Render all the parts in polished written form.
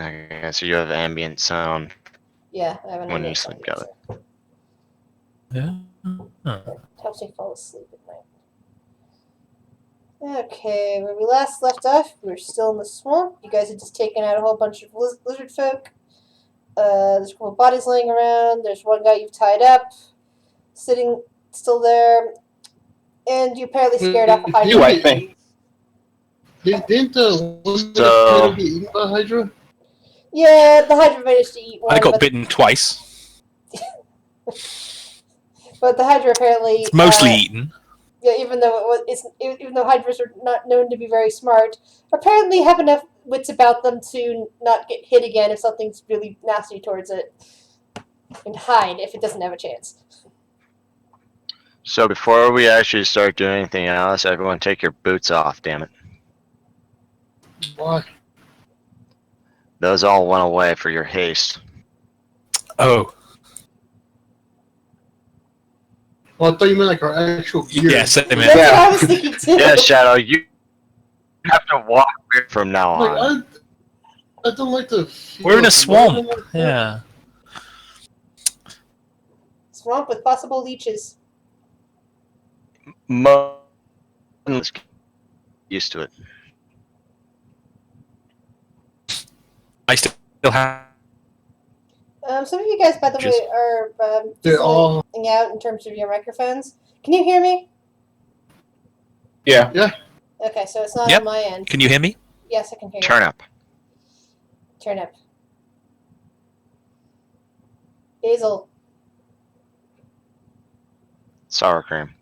Okay, so you have ambient sound Yeah, I have an when you ambient sleep. sound Got it. Yeah. Huh. Helps me fall asleep at night. Okay, where we last left off, we were still in the swamp. You guys had just taken out a whole bunch of lizard folk. There's a couple bodies laying around. There's one guy you've tied up, sitting still there, and you apparently scared off a Hydra. You, I think. Didn't wasn't the So- tornado get eaten by Hydra? Yeah, the Hydra managed to eat one, I got but, bitten twice. but the Hydra apparently It's mostly eaten. yeah, even though even though Hydras are not known to be very smart, apparently have enough wits about them to not get hit again if something's really nasty towards it, and hide if it doesn't have a chance. So before we actually start doing anything else, everyone take your boots off, damn it. Why? Those all went away for your haste. Oh, Well, I thought you meant like our actual gear. yeah, same That's here. what I was thinking too. Yeah, Shadow, you have to walk weird from now on. Like, I don't like to. We're in a feel swamp. like that. Yeah. Swamp with possible leeches. Let's get used to it. I still have. Some of you guys, by the way, are They're all. zooming out in terms of your microphones. Can you hear me? Yeah. Okay, so it's not Yep. on my end. Can you hear me? Yes, I can hear you. Turn up. Turn up. Hazel. Sour cream.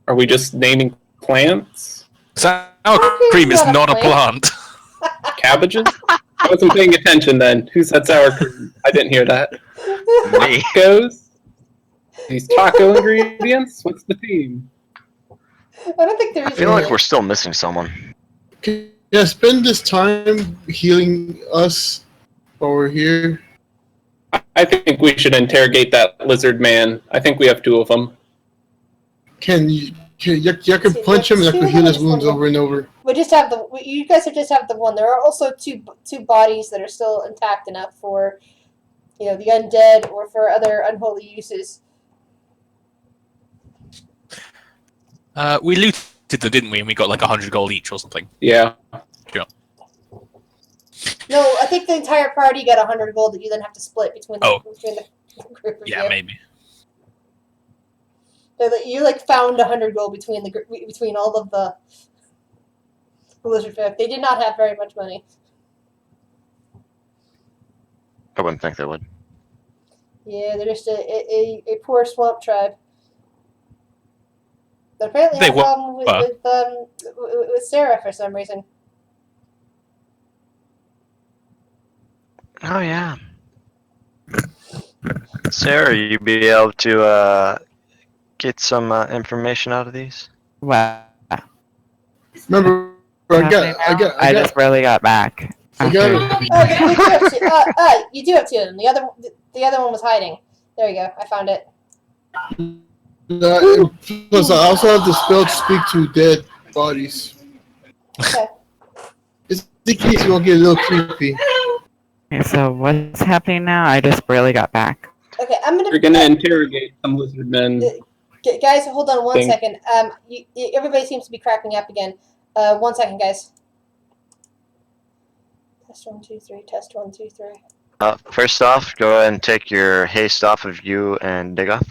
Are we just naming plants? Sour cream cream is is not a not a plant. plant. Cabbages? I wasn't paying attention then. Who said sour cream? I didn't hear that. Me. Tacos? These taco ingredients? What's the theme? I don't think there I is. feel like really. we're still missing someone. Yeah, spend this time healing us while we're here. I think we should interrogate that lizard man. I think we have two of them. You can punch him and I can heal his wounds over and over. We just have you guys just have the one. There are also two bodies that are still intact enough for, the undead or for other unholy uses. We looted them, didn't we? And we got like 100 gold each or something. Yeah. No, I think the entire party got 100 gold that you then have to split between the group of Yeah, you. maybe. So that you found 100 gold between all of the lizard folk. They did not have very much money. I wouldn't think they would. Yeah, they're just a poor swamp tribe. But apparently They had a problem with Sarah for some reason. Oh yeah. Sarah, you be able to get some information out of these? Well, Remember, I just barely got back. I got it. You do have two of them. The other one was hiding. There you go. I found it. Plus, I also have the spell to speak to dead bodies. Okay. Just in case you won't get a little creepy. Okay, so what's happening now? I just barely got back. Okay, I'm gonna. We're gonna interrogate some lizard men. Guys, hold on one Thing. second. Everybody seems to be cracking up again. 1 second, guys. Test 1, 2, 3. Test 1, 2, 3. First off, go ahead and take your haste off of you and Digoth.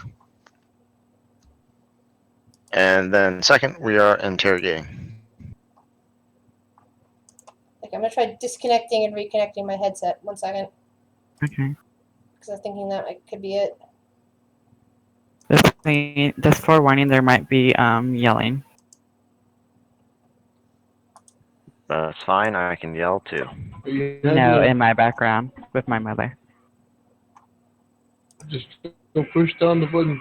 And then second, we are interrogating. Okay, I'm gonna try disconnecting and reconnecting my headset. 1 second, Okay. because I'm thinking that could be it. Just forewarning, there might be yelling. That's fine, I can yell too. No, in my background with my mother. Just go push down the button.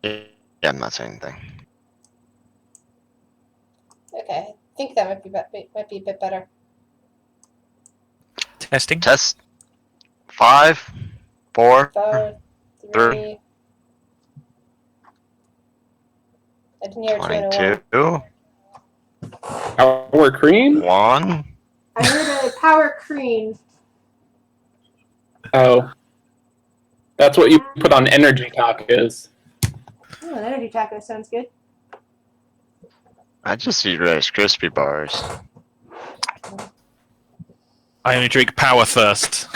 Yeah, I'm not saying anything. Okay, I think that might be a bit better. Testing. Test 5, 4. 5, 3. Three. I didn't hear 2 and a 22. 1. Our cream? 1. I heard a power cream. Oh. That's what you put on energy tacos. Oh, an energy taco sounds good. I just eat Rice Krispie bars. I only drink Power Thirst.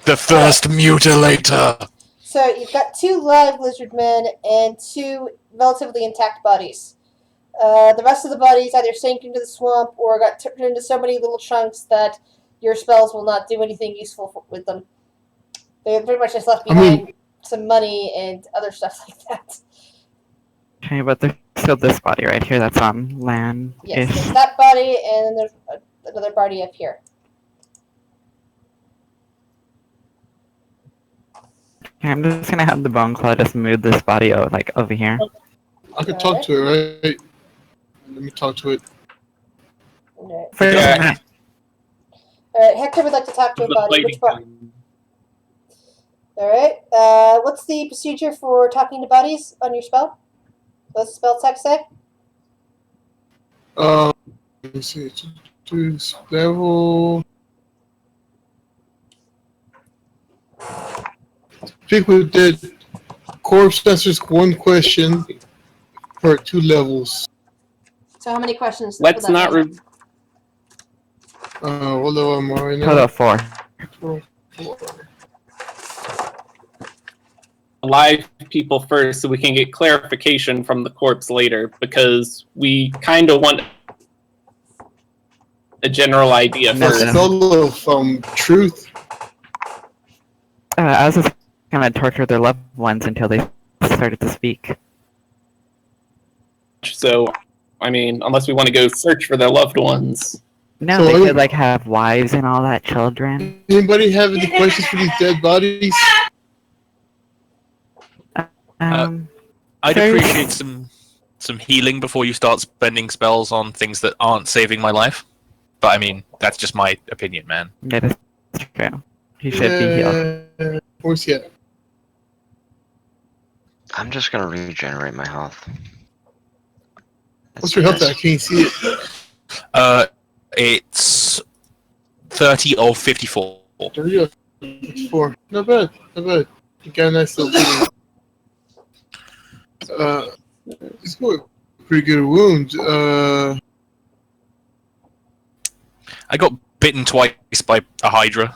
The Thirst Mutilator. So you've got 2 live lizard men and 2 relatively intact bodies. The rest of the bodies either sank into the swamp or got turned into so many little chunks that your spells will not do anything useful with them. They pretty much just left behind some money and other stuff like that. Okay, but there's still this body right here that's on land. Yes, there's that body, and then there's another body up here. Okay, I'm just gonna have the bone claw just move this body over here. I can talk to it, right? Let me talk to it. Alright. For just a minute. Alright, Hector would like to talk to a body. Which body? Alright, what's the procedure for talking to bodies on your spell? What's the spell text say? Let me see. To level. People did corpse answers 1 question for 2 levels. So how many questions? Let's not. What level am I right now? Total of 4. 4. Live people first so we can get clarification from the corpse later, because we kind of want a general idea That's first. Solo from Truth. I was just gonna torture their loved ones until they started to speak. So, I mean, unless we want to go search for their loved ones. No, So they I- could have wives and all that, children. Anybody have any questions for these dead bodies? I'd First- appreciate some healing before you start spending spells on things that aren't saving my life. But I mean, that's just my opinion, man. That is true. He should be healed. Where's he at? I'm just gonna regenerate my health. What's your health at? I can't see it. It's 30 of 54. There you go. It's 4. Not bad. Not bad. You got a nice little bleeding. It's got a pretty good wound. I got bitten twice by a Hydra.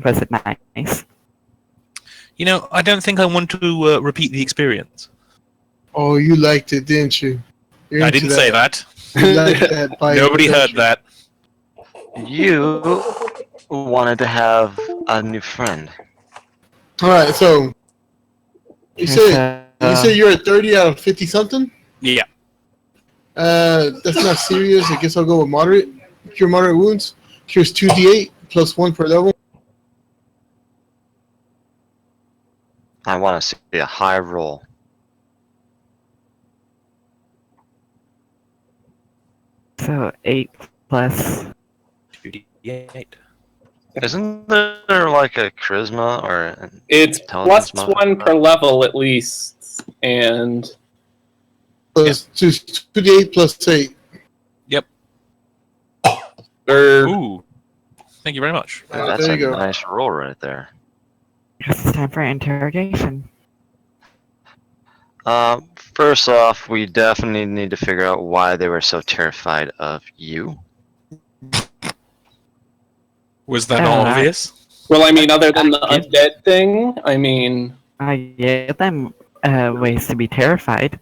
Was it nice? You know, I don't think I want to repeat the experience. Oh, you liked it, didn't you? You're I into didn't say that. You liked that by Nobody heard nature. that. You wanted to have a new friend. Alright, so you say you're at 30 out of 50 something? Yeah. That's not serious. I guess I'll go with moderate. Cure moderate wounds. Cures 2d8 plus 1 per level. I want to see a high roll. So 8 plus. 2d8. Isn't there like a charisma or an It's intelligence plus modifier? 1 per level at least, and Plus 2d8 plus 8. or Ooh. Thank you very much. That's there a you go. nice roll right there. It's time for interrogation. First off, we definitely need to figure out why they were so terrified of you. Was that Uh, obvious? well, I mean, other than the Yep. undead thing, I mean, I gave them ways to be terrified.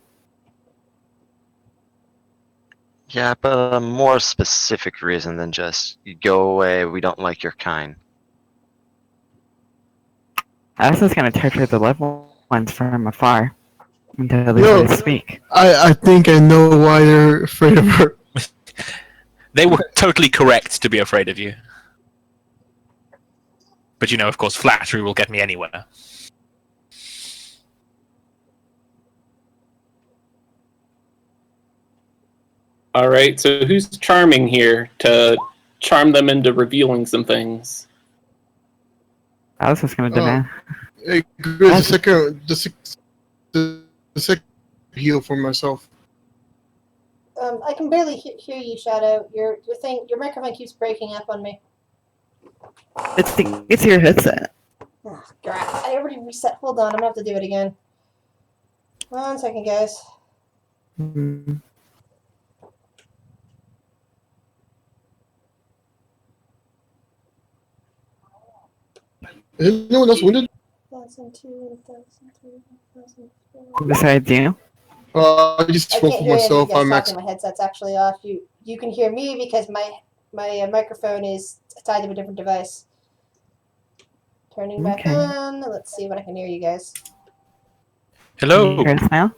Yeah, but a more specific reason than just, you go away, we don't like your kind. I was just gonna torture the loved ones from afar until they Yo. would speak. I think I know why they're afraid of her. They were totally correct to be afraid of you. But you know, of course, flattery will get me anywhere. alright, so who's charming here to charm them into revealing some things? I was just gonna demand. Hey, Grizz, the second heal for myself. I can barely hear you, Shadow. Your microphone keeps breaking up on me. It's your headset. Oh, crap. I already reset. Hold on, I'm gonna have to do it again. 1 second, guys. Mm. Is anyone else wounded? 1,002, 1,003, 1,004. Besides you. I just I spoke can't for hear any of you myself. guys I'm talking. My headset's actually off. You can hear me because my microphone is tied to a different device. Turning back Okay. on. Let's see what I can hear you guys. Hello. Can you hear us now?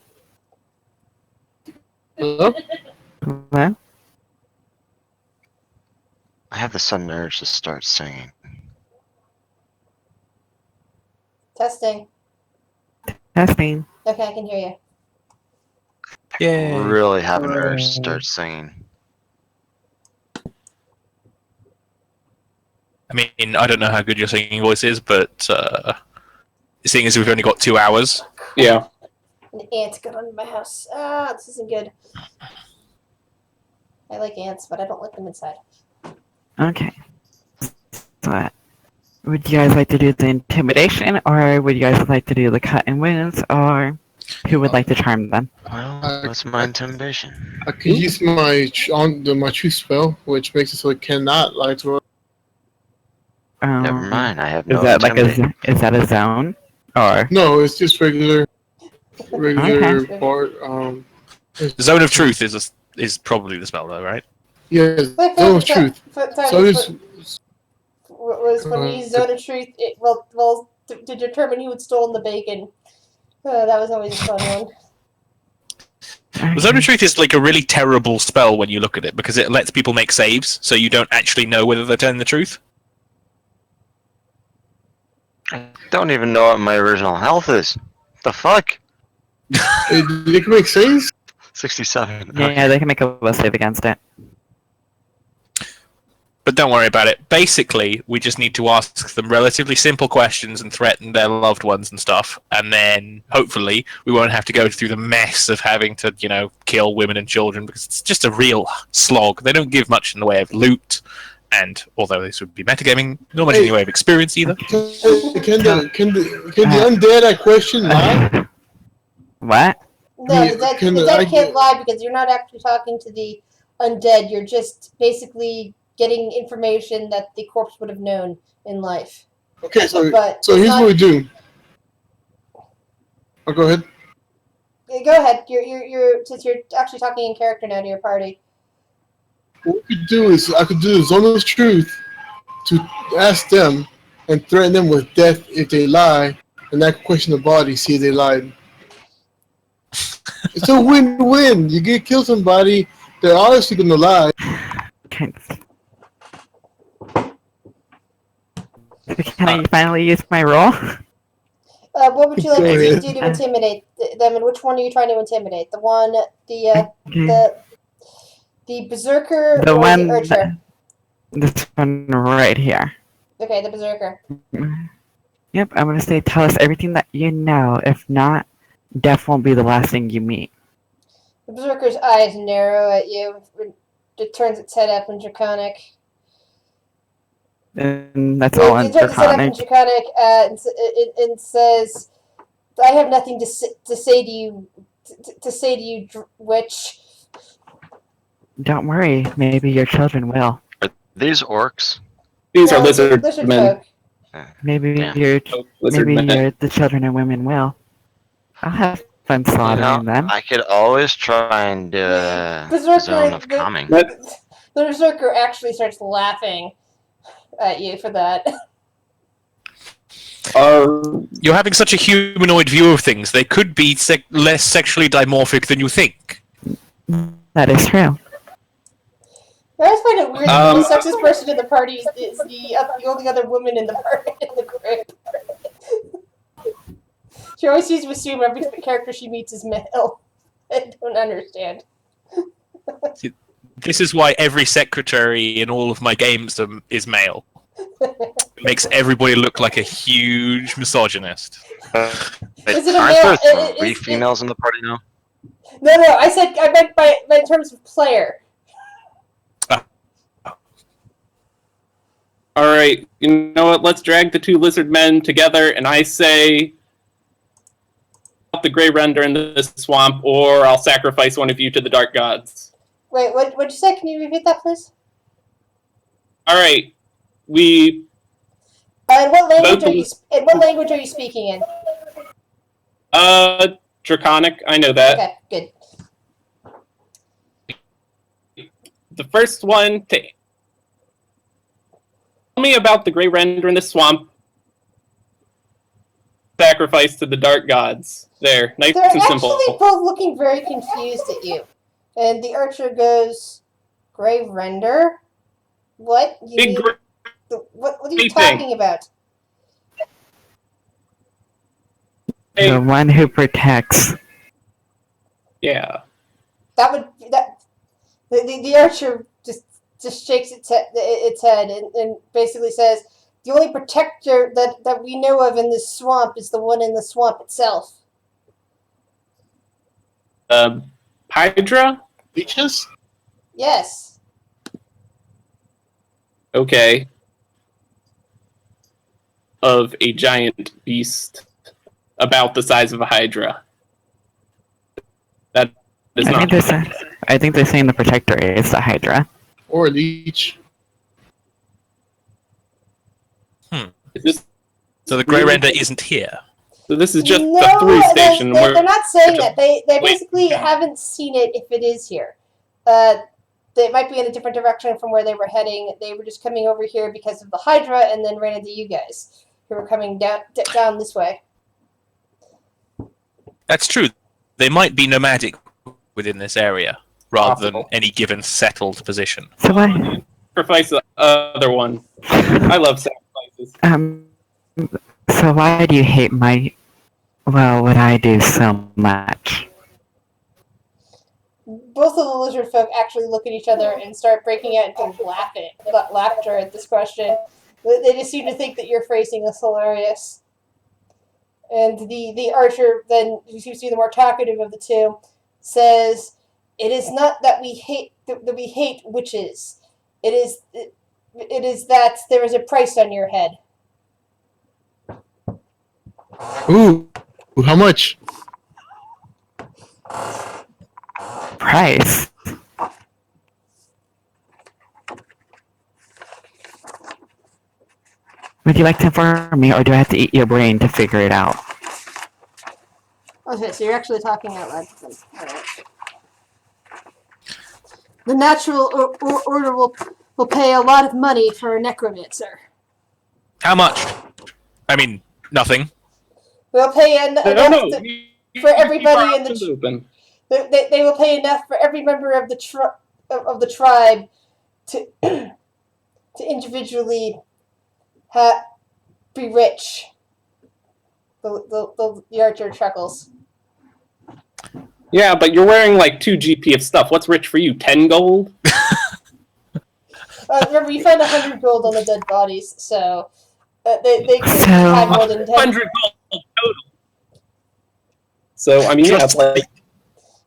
Hello? Hello? I have the sudden urge to start singing. Testing. Testing. Okay, I can hear you. Yay. Really have an urge to start singing. I mean, I don't know how good your singing voice is, but seeing as we've only got 2 hours, Yeah. An ant got under my house. Ah, this isn't good. I like ants, but I don't like them inside. Okay. So, would you guys like to do the intimidation, or would you guys like to do the cut and wounds, or who would like to charm them? Well, what's my intimidation? I could use my my truth spell, which makes it so it cannot lie to her. Never mind, I have Is no that like intimidation. is that a zone, or No, it's just regular Okay. part. the Zone of Truth is probably the spell, though, right? Yes, Wait, zone of truth. So is was when we used Zone of Truth, to determine who had stolen the bacon. That was always a fun one. The Zone of Truth is like a really terrible spell when you look at it, because it lets people make saves, so you don't actually know whether they're telling the truth. I don't even know what my original health is. The fuck? they can make saves. 67. yeah, Okay. they can make a will save against it. But don't worry about it. Basically, we just need to ask them relatively simple questions and threaten their loved ones and stuff, and then hopefully we won't have to go through the mess of having to, kill women and children, because it's just a real slog. They don't give much in the way of loot, and although this would be metagaming, not much in the way of experience either. Can the undead I question lie? What? No, Yeah, the dead, can the I dead get- can't lie because you're not actually talking to the undead. You're just basically getting information that the corpse would have known in life. Okay, so But here's it's not- what we do. Oh, go ahead. Go ahead. You're since you're actually talking in character now to your party. What we could do is I could do the zone of truth to ask them and threaten them with death if they lie, and I could question the body, see if they lied. It's a win-win. You get kill somebody, they're obviously gonna lie. Can I finally use my roll? What would you like Go to ahead. do to intimidate them, and which one are you trying to intimidate? The one, Okay. the berserker, The or one the archer? This one right here. Okay, the berserker. Yep, I'm gonna say tell us everything that you know. If not, death won't be the last thing you meet. The berserker's eyes narrow at you. It turns its head up in draconic. And that's all in It turns its head up in draconic. draconic and says, "I have nothing to say to you, to say to you, witch." Don't worry, maybe your children will. These orcs? These are No, lizard lizard men. folk. Maybe Yeah. Lizard maybe men. the children and women will. I'll have fun You slaughtering know, them. I could always try and do a Berserker, zone of calming. the berserker actually starts laughing at you for that. You're having such a humanoid view of things. They could be less sexually dimorphic than you think. That is true. I always find it weird that the sexiest person in the party is the only other woman in the party in the group. She always seems to assume every character she meets is male. I don't understand. This is why every secretary in all of my games is male. It makes everybody look like a huge misogynist. Wait, Is it a aren't male- there three is- females in the party now? No, I meant by in terms of player. All right, you know what? Let's drag the two lizard men together, and I say the gray render in the swamp, or I'll sacrifice one of you to the dark gods. Wait, what'd you say? Can you repeat that, please? All right, we And what language are you speaking in? Draconic. I know that. Okay, good. The first one to tell me about the gray render in the swamp. Sacrifice to the dark gods. There, nice They're and actually simple. both looking very confused at you. And the archer goes, "Gray render? What? You Big mean, gray what are you thing. talking about?" The one who protects. Yeah. The archer just shakes its head and basically says, "The only protector that we know of in this swamp is the one in the swamp itself." Hydra? Leeches? Yes. Okay. Of a giant beast about the size of a Hydra. That is I not. think they're saying the protector is the Hydra. Or a leech? Is this, So the Grey Render isn't here. so this is just no, the through station. and They're not saying just- that. They wait. basically haven't seen it if it is here. They might be in a different direction from where they were heading. They were just coming over here because of the Hydra, and then ran into you guys who were coming down this way. That's true. They might be nomadic within this area, rather than Possible. any given settled position. So why? Sacrifice the other one. I love sacrifices. So why do you hate what I do so much? Both of the lizard folk actually look at each other and start breaking out into laughter at this question. They just seem to think that your phrasing is hilarious. And the archer, then, who seems to be the more talkative of the two, says, "It is not that we hate witches. It is that there is a price on your head." Ooh, how much? Price? Would you like to inform me, or do I have to eat your brain to figure it out? Okay, so you're actually talking out loud to them. All right. The natural order will pay a lot of money for a necromancer. How much? I mean, nothing. We'll pay enough No. for everybody in the open. They will pay enough for every member of the tribe to to individually be rich. The archer chuckles. Yeah, but you're wearing like 2 GP of stuff. What's rich for you? 10 gold? Remember, you found 100 gold on the dead bodies, so they couldn't So- have more than 10. 100 gold total. So, I mean, yeah, it's like,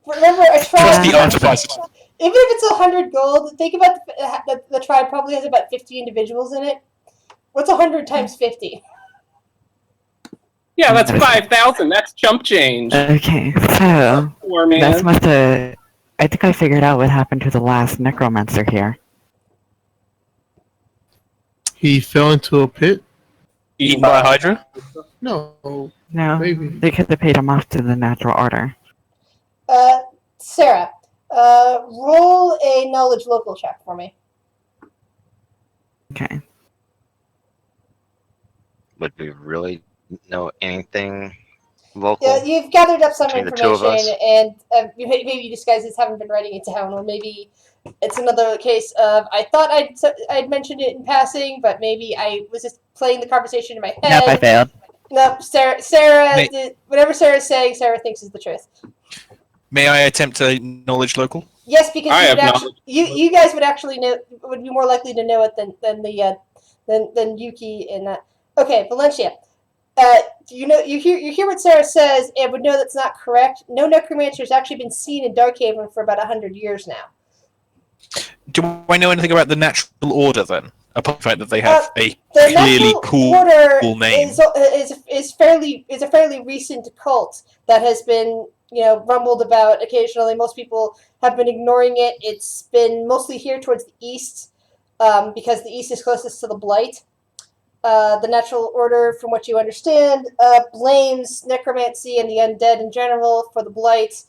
Remember, a Trust tribe. the artificers. Even if it's 100 gold, think about the tribe probably has about 50 individuals in it. What's 100 times 50? yeah, that's 5,000. That's chump change. Okay, so Poor that man. must have. I think I figured out what happened to the last necromancer here. He fell into a pit? Eaten by a Hydra? No, No, maybe. they could have paid him off to the natural order. Sarah, roll a knowledge local check for me. Okay. Would we really know anything local? Yeah, you've gathered up some Between the two of information, us. and maybe you just guys just haven't been writing it down, or maybe it's another case of I thought I'd mentioned it in passing, but maybe I was just playing the conversation in my head. Nope, I failed. No, Sarah Mate. did, whatever Sarah's saying, Sarah thinks is the truth. May I attempt a knowledge local? Yes, because I you, would have actually, you guys would actually know, would be more likely to know it than Yuki and that. Okay, Valencia. You hear what Sarah says, and would know that's not correct. No necromancer has actually been seen in Darkhaven for about 100 years now. Do I know anything about the natural order then? Apart from the fact that they have a The clearly Natural Order cool name. is a fairly recent cult that has been rumbled about occasionally. Most people have been ignoring it. It's been mostly here towards the east, because the east is closest to the Blight. The Natural Order, from what you understand, blames necromancy and the undead in general for the Blight,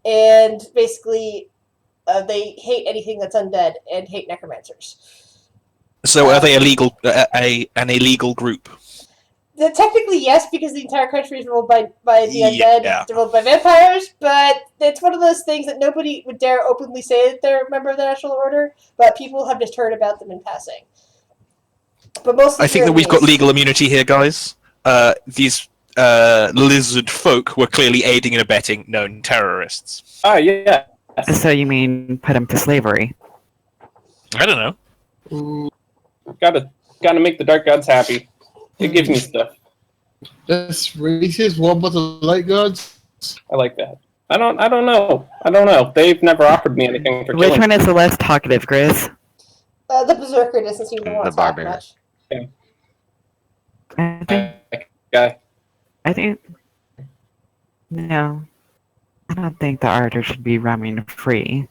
and basically they hate anything that's undead and hate necromancers. So are they an illegal group? Technically, yes, because the entire country is ruled by the undead. Yeah. They're ruled by vampires, but it's one of those things that nobody would dare openly say that they're a member of the National Order, but people have just heard about them in passing. But mostly I think that we've got legal immunity here, guys. These lizard folk were clearly aiding and abetting known terrorists. Ah, yeah. So you mean put them to slavery? I don't know. Ooh, Gotta make the Dark Gods happy. It gives me stuff. that's racist. What about the light gods? I like that. I don't know. They've never offered me anything for Which killing. one is the less talkative, Grizz? The Berserker doesn't seem to want The to talk Barbarian. much. I think. Guy. I think. No. I don't think the Arter should be roaming free.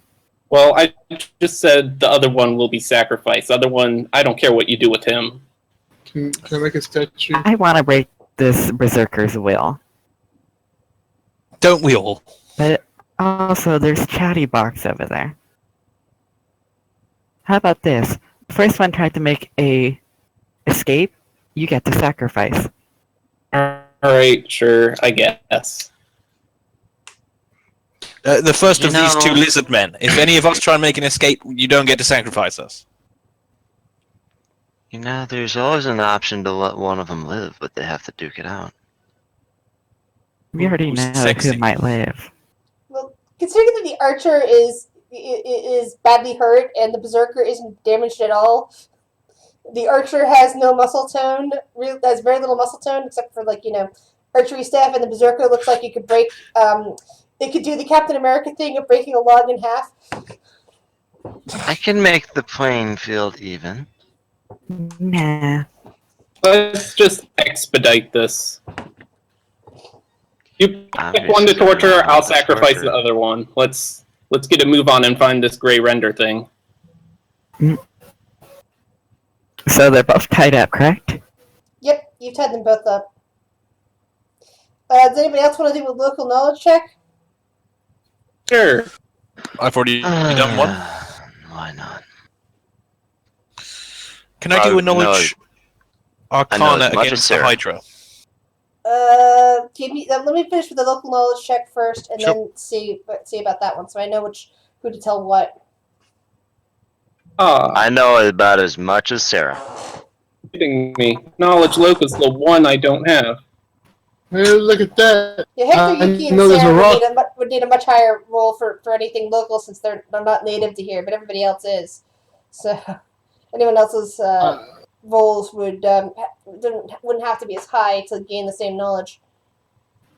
Well, I just said the other one will be sacrificed. The other one, I don't care what you do with him. Can I make a statue? I want to break this Berserker's will. Don't we all? But also, there's Chatty Box over there. How about this? First one tried to make a escape, you get to sacrifice. Alright, sure, I guess. The first You of these two know- lizard men. If any of us try and make an escape, you don't get to sacrifice us. There's always an option to let one of them live, but they have to duke it out. We already Ooh, know sexy. who might live. Well, considering that the Archer is badly hurt and the Berserker isn't damaged at all, the Archer has no muscle tone. Has very little muscle tone, except for archery staff, and the Berserker looks like it could break. It could do the Captain America thing of breaking a log in half. I can make the playing field even. Nah. Let's just expedite this. You pick Obviously, one to torture, I'll it's sacrifice torture. the other one. Let's get a move on and find this gray render thing. So they're both tied up, correct? Yep, you've tied them both up. Does anybody else want to do a local knowledge check? Sure. I've already done one. Why not? Can I do a knowledge I know arcana as much as against the Sarah. Hydra? Give me. Let me finish with the local knowledge check first, and Sure. then see about that one, so I know who to tell what. Ah, I know about as much as Sarah. kidding me. Knowledge locus, the one I don't have. Hey, look at that. Yeah, Hector, I Yuki, and know there's a Sarah rock. would need a much higher roll for anything local since they're not native to here, but everybody else is. So anyone else's rolls wouldn't have to be as high to gain the same knowledge.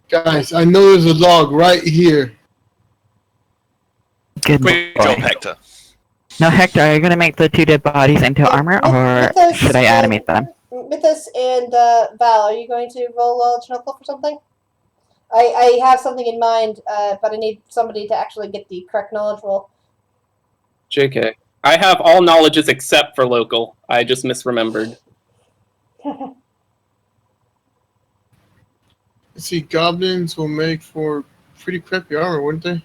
Guys, I know there's a log right here. Good Great boy. job, Hector. Now, Hector, are you going to make the two dead bodies into armor, or Mythos should I animate them? Mythos and Val, are you going to roll local for something? I have something in mind, but I need somebody to actually get the correct knowledge roll. JK. I have all knowledges except for local. I just misremembered. See, goblins will make for pretty crappy armor, wouldn't they?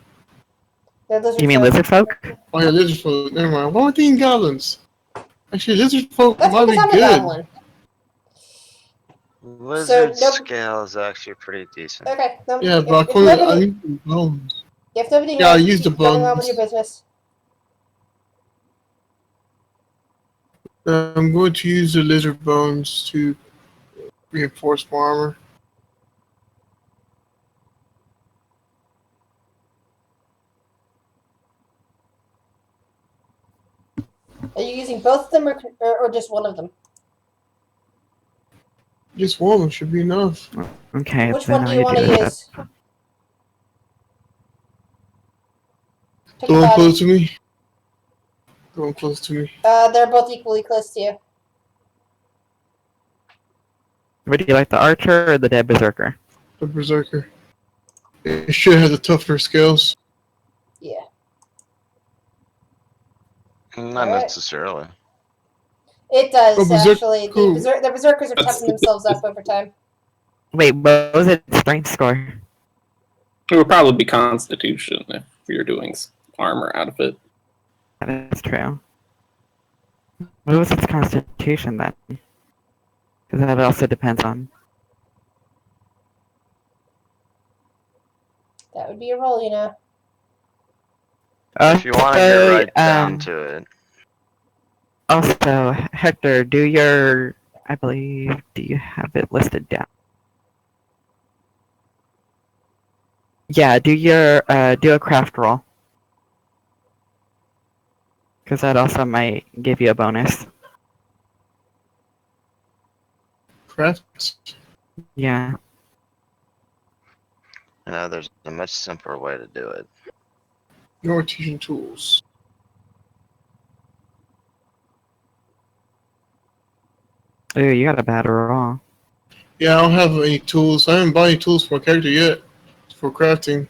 You mean lizard folk? Oh yeah, lizard folk. Never mind. Why am I thinking goblins? Actually, lizard folk That's might be because I'm a good. goblin. Lizard no- scale is actually pretty decent. Okay. No, Yeah, if, but I if couldn't. I nobody, need some bones. if nobody Yeah, I has, used the keep going on with bones. your business. I'm going to use the lizard bones to reinforce my armor. Are you using both of them or just one of them? Just one should be enough. Okay. Which then one do I'll you want to that. use? Pick The a one body. close to me. The one close to me. They're both equally close to you. Would you like the archer or the dead berserker? The berserker. It should have the tougher scales. Yeah. Not Alright. necessarily. It does, Oh, berserk- actually. cool. The berserkers are That's- toughening themselves up over time. Wait, what was its strength score? It would probably be Constitution if you're doing armor out of it. That is true. What was its constitution then? Because that also depends on. That would be a roll, you know. If you want to get Also, right down to it, Also, Hector, do your. I believe. Do you have it listed down? Yeah, do your. Do a craft roll. Because that also might give you a bonus. Crafts. Yeah. there's a much simpler way to do it. No artisan tools. Ooh, you got a bad roll. Yeah, I don't have any tools. I haven't bought any tools for my character yet. For crafting.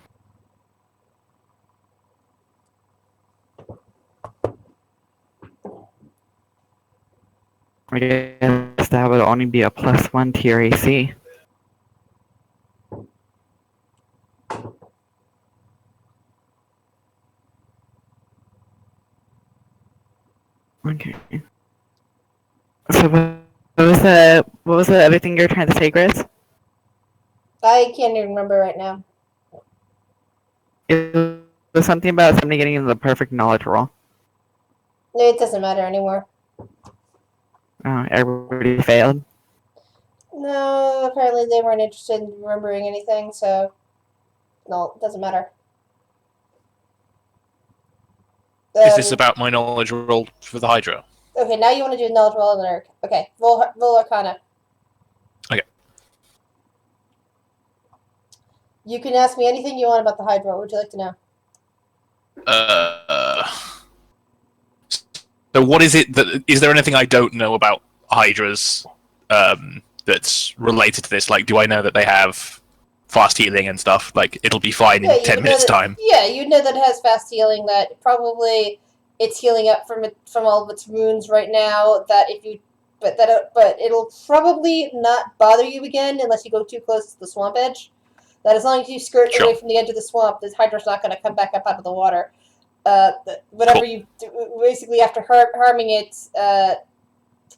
I guess that would only be a +1 to your AC. Okay. So what was the other thing you're trying to say, Grizz? I can't even remember right now. It was something about somebody getting the perfect knowledge roll. It doesn't matter anymore. Everybody failed. No, apparently they weren't interested in remembering anything, so no, it doesn't matter. Is this about my knowledge roll for the Hydra? Okay, now you want to do a knowledge roll on Eric. Okay, roll Arcana. Okay. You can ask me anything you want about the Hydra. What would you like to know? So what is it that is there anything I don't know about Hydras that's related to this? Like, do I know that they have fast healing and stuff? Like, it'll be fine Yeah, in you 10 know minutes that- time. Yeah, you know that it has fast healing. That probably it's healing up from all of its wounds right now. But it'll probably not bother you again unless you go too close to the swamp edge. That as long as you skirt Sure. away from the edge of the swamp, this Hydra's not going to come back up out of the water. Whatever Cool. you do, basically after harming it,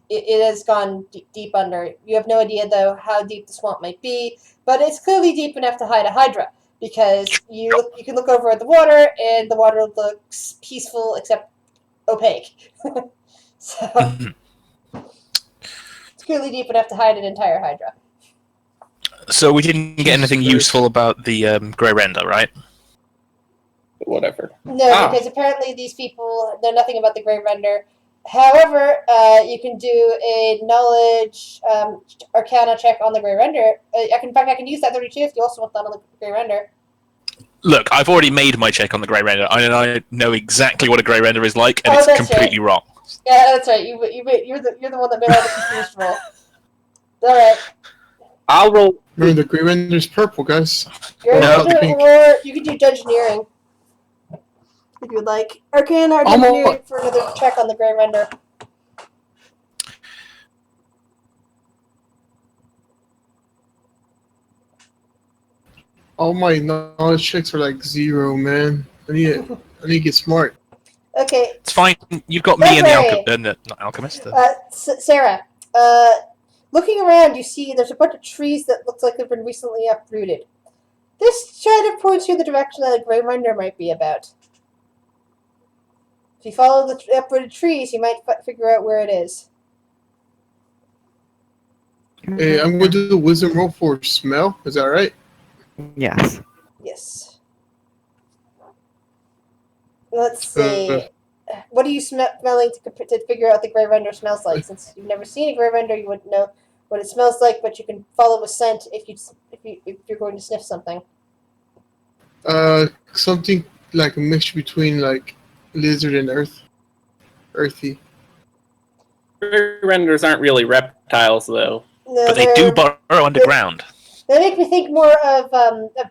it has gone deep under. You have no idea though how deep the swamp might be, but it's clearly deep enough to hide a Hydra because you can look over at the water and the water looks peaceful except opaque. So it's clearly deep enough to hide an entire Hydra. So we didn't get anything Jesus. useful about the Grey Render, right? Whatever. No, because apparently these people know nothing about the Grey Render. However, you can do a knowledge Arcana check on the Grey Render. I can use that 32 if you also want that on the Grey Render. Look, I've already made my check on the Grey Render. I know exactly what a Grey Render is like, and Oh, it's that's completely wrong. Yeah, that's right. You're the one that made all the confused roll. All right. I'll roll. Remember, the Grey Render's purple, guys. You're No. or you can do Dungeoneering if you would like. Arcana or Dungeoneering for another check on the Grey Render. All my knowledge checks are like 0, man. I need to get smart. Okay, It's fine. You've got me and the, Desiree. not Alchemist. Sarah. Looking around, you see there's a bunch of trees that looks like they've been recently uprooted. This kind of points you in the direction that a Grey Render might be about. If you follow the uprooted trees, you might figure out where it is. Hey, I'm going to do the wisdom roll for smell. Is that right? Yes. Yes. Let's see. What are you smelling to figure out what the Grey Render smells like? Since you've never seen a Grey Render, you wouldn't know what it smells like, but you can follow a scent if you're going to sniff something. Something like a mixture between like lizard and earthy. Gray renders aren't really reptiles, though. No, But they do burrow underground. They make me think more of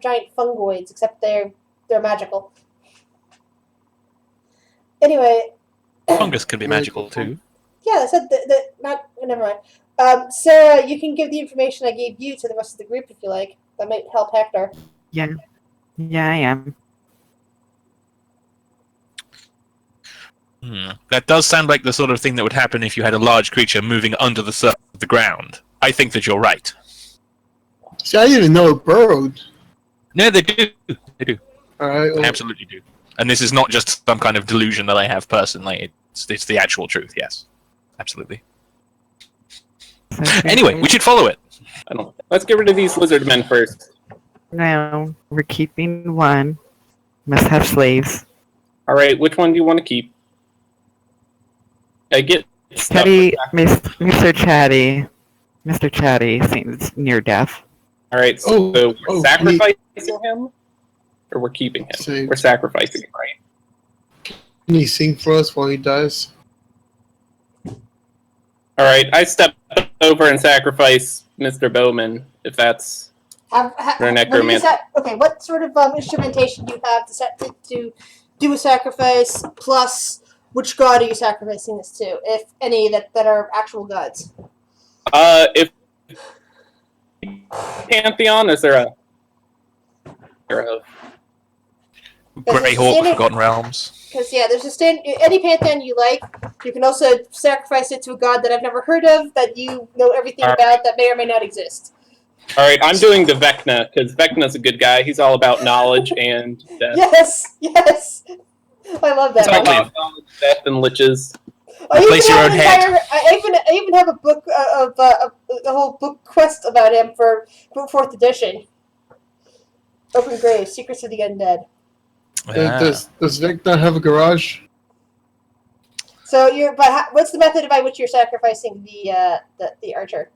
giant fungoids, except they're magical. Anyway. Fungus can be magical too. Yeah, I said that. Not. Never mind. Sarah, you can give the information I gave you to the rest of the group if you like. That might help Hector. Yeah, I am. That does sound like the sort of thing that would happen if you had a large creature moving under the surface of the ground. I think that you're right. See, I didn't even know it burrowed. No, they do. They do. All right. They absolutely do. And this is not just some kind of delusion that I have personally. It's the actual truth. Yes, absolutely. So Anyway, we should follow it. I don't. Let's get rid of these lizard men first. Now we're keeping one. Must have slaves. All right, which one do you want to keep? I get stuff Chatty, with that. Mr. Chatty. Mr. Chatty seems near death. All right, so we're oh, sacrificing him, or we're keeping him. Save. We're sacrificing him, right? Can you sing for us while he dies? All right, I step over and sacrifice Mr. Bowman, if that's your necromancer. Okay, what sort of instrumentation do you have to do a sacrifice? Plus, which god are you sacrificing this to, if any that are actual gods? If Pantheon, is there a Greyhawk, Forgotten Realms. Because there's any pantheon you like. You can also sacrifice it to a god that I've never heard of, that you know everything about, that may or may not exist. All right, I'm doing the Vecna, because Vecna's a good guy. He's all about knowledge and death. Yes. I love that. He's all about knowledge, death, and liches. Place your own head. I even have a book of the whole book quest about him for 4th edition. Open Grave, Secrets of the Undead. Does Vecna have a garage? So what's the method by which you're sacrificing the archer?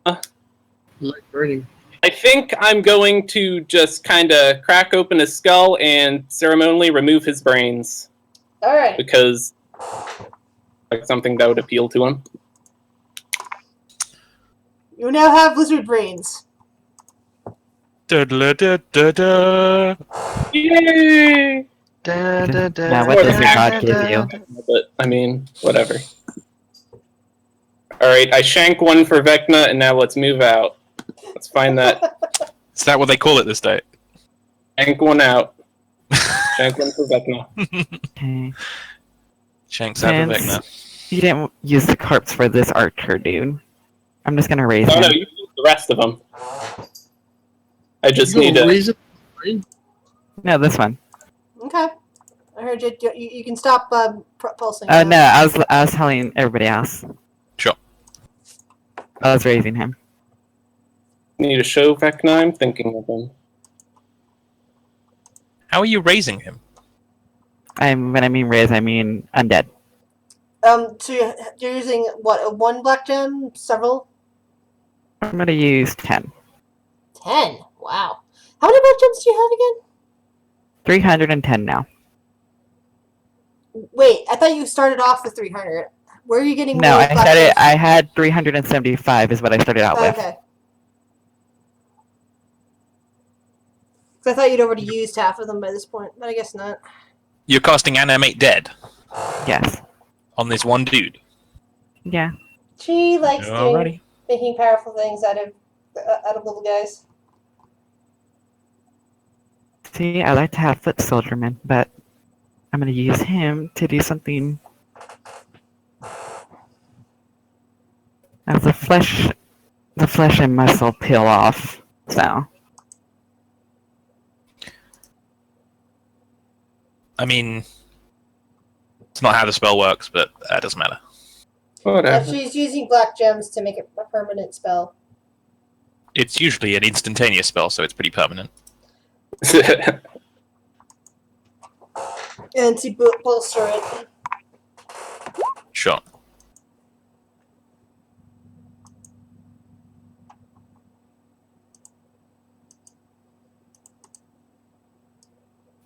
Like burning. I think I'm going to just kind of crack open his skull and ceremonially remove his brains, All right. because like something that would appeal to him. You now have lizard brains. Da-da-da-da-da. Yay! Now what does your god give you? But I mean, whatever. All right, I shank one for Vecna, and now let's move out. Let's find that. Is that what they call it this day? Shank one out. Shank one for Vecna. Okay. Shanks out of Since Vecna. you didn't use the corpse for this archer, dude. I'm just gonna raise Oh him. no, you use the rest of them. I just You need gonna to. raise it? No, this one. Okay. I heard you. You can stop pulsing. No, I was telling everybody else. Sure. I was raising him. Need to show Vecna. I'm thinking of him. How are you raising him? When I mean raise, I mean undead. So you're using what? One black gem? Several? I'm gonna use 10. 10. Wow. How many black gems do you have again? 310 now. Wait, I thought you started off with 300. Where are you getting? No, more I black started. gems? I had 375 is what I started out with. Okay. 'Cause I thought you'd already used half of them by this point, but I guess not. You're casting Animate Dead Yes. on this one dude. Yeah. She likes Alrighty. making powerful things out of little guys. See, I like to have foot soldierman, but I'm gonna use him to do something. As the flesh and muscle peel off. So I mean, it's not how the spell works, but that doesn't matter. Whatever. She's using black gems to make it a permanent spell. It's usually an instantaneous spell, so it's pretty permanent. And to bolster it. Sure.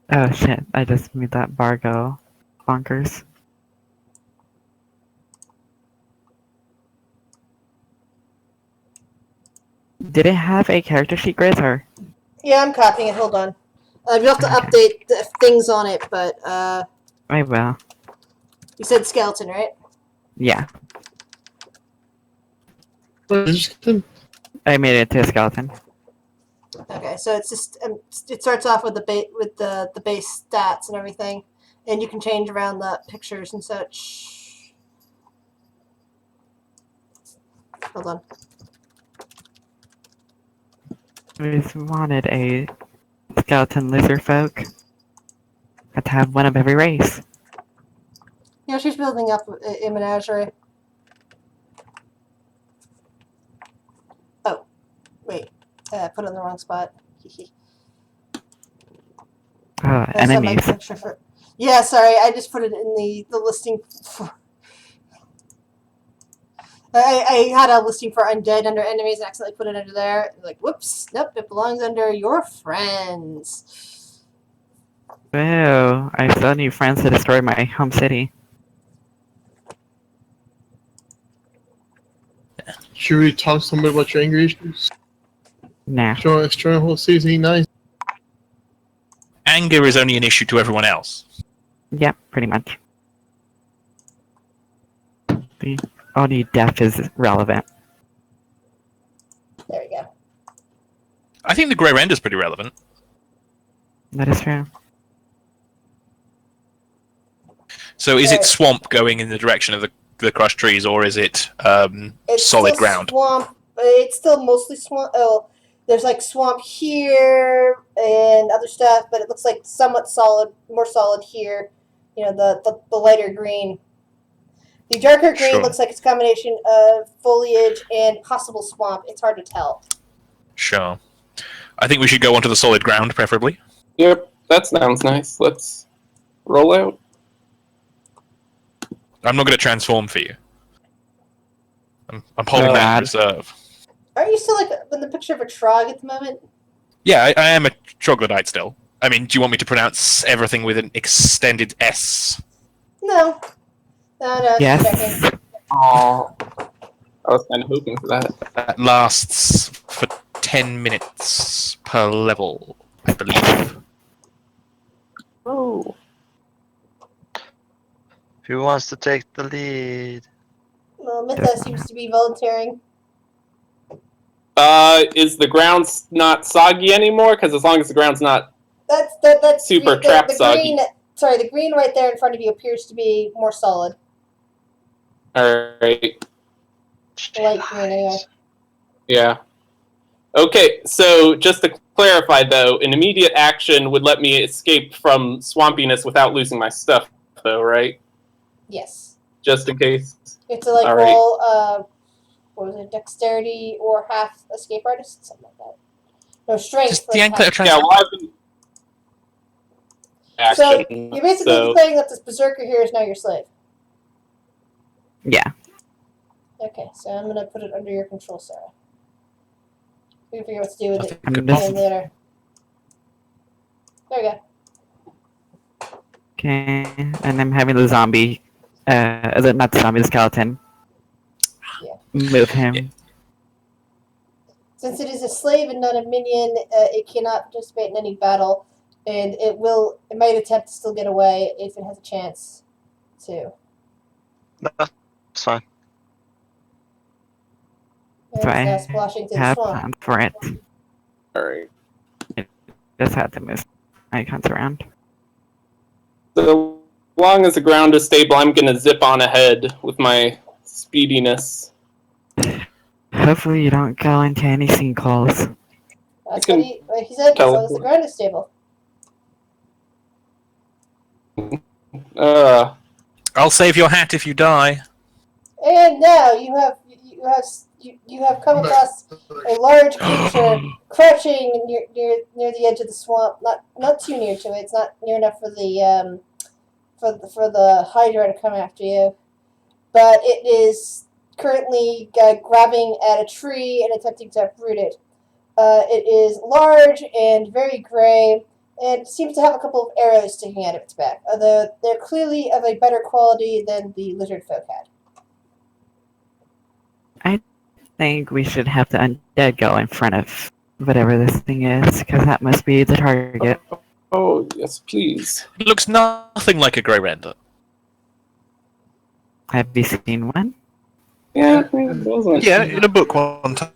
Oh shit, I just made that bar go bonkers. Did it have a character sheet, Grizz, or? Yeah, I'm copying it. Hold on. You'll have to Okay. update the things on it, but I will. you said skeleton, right? Yeah, Wait, just couldn't- I made it to a skeleton. Okay, so it's just it starts off with the base stats and everything, and you can change around the pictures and such. Hold on. We just wanted a skeleton lizard folk. Had to have one of every race. Yeah, she's building up a menagerie. Oh, wait. Put it in the wrong spot. That's not my Enemies. picture for. Yeah, sorry. I just put it in the listing for. I had a listing for undead under enemies and accidentally put it under there. Like, whoops. Nope, it belongs under your friends. Ew, I still need friends to destroy my home city. Should we talk to somebody about your anger issues? Nah. Stronghold season 9. Anger is only an issue to everyone else. Yep, pretty much. Only death is relevant. There we go. I think the Grey Render's pretty relevant. That is true. So is Right. it swamp going in the direction of the crushed trees, or is it It's solid still ground? Swamp. It's still mostly swamp. Oh, there's like swamp here and other stuff, but it looks like somewhat solid, more solid here. You know, the lighter green. The darker green Sure. looks like it's a combination of foliage and possible swamp. It's hard to tell. Sure. I think we should go onto the solid ground, preferably. Yep, that sounds nice. Let's roll out. I'm not going to transform for you. I'm holding No, that in lad. reserve. Aren't you still like in the picture of a trog at the moment? Yeah, I am a troglodyte still. I mean, do you want me to pronounce everything with an extended S? No. No, just Yes. checking. Oh, I was kind of hoping for that. That lasts for 10 minutes per level, I believe. Oh. Who wants to take the lead? Well, Mytha Does not seems have- to be volunteering. Is the ground not soggy anymore? Because as long as the ground's not... That's Super the trap soggy. green. Sorry, the green right there in front of you appears to be more solid. Alright, Light green, anyway. yeah. Okay, so just to clarify though, an immediate action would let me escape from swampiness without losing my stuff though, right? Yes. Just in case. You have to like All right. roll what was it, dexterity or half escape artist? Something like that. No, strength. Just like yank half. that Yeah, well, I've been... So Action. you're basically So- declaring that this berserker here is now your slave. Yeah. Okay, so I'm gonna put it under your control, Sarah. We can figure out what to do with it I'm Good just again later. There we go. okay, and I'm having the zombie, not the zombie, the skeleton. Yeah. Move him. Yeah. Since it is a slave and not a minion, it cannot participate in any battle, and it might attempt to still get away if it has a chance to. No, it's fine. And So it's I now splashing through the Have swamp. time for it. Alright. Just have to move icons around. So long as the ground is stable, I'm gonna zip on ahead with my speediness. Hopefully you don't go into any sinkholes. That's can what he said, as long as the teleport. ground is stable. I'll save your hat if you die. And now you have come across a large creature crouching near the edge of the swamp. Not too near to it. It's not near enough for the for the Hydra to come after you. But it is currently grabbing at a tree and attempting to uproot it. It is large and very gray, and it seems to have a couple of arrows sticking out of its back. Although they're clearly of a better quality than the lizard folk had. I think we should have the undead go in front of whatever this thing is, because that must be the target. Oh, yes, please. It looks nothing like a grey render. Have you seen one? Yeah, it wasn't. Yeah, in a book one time.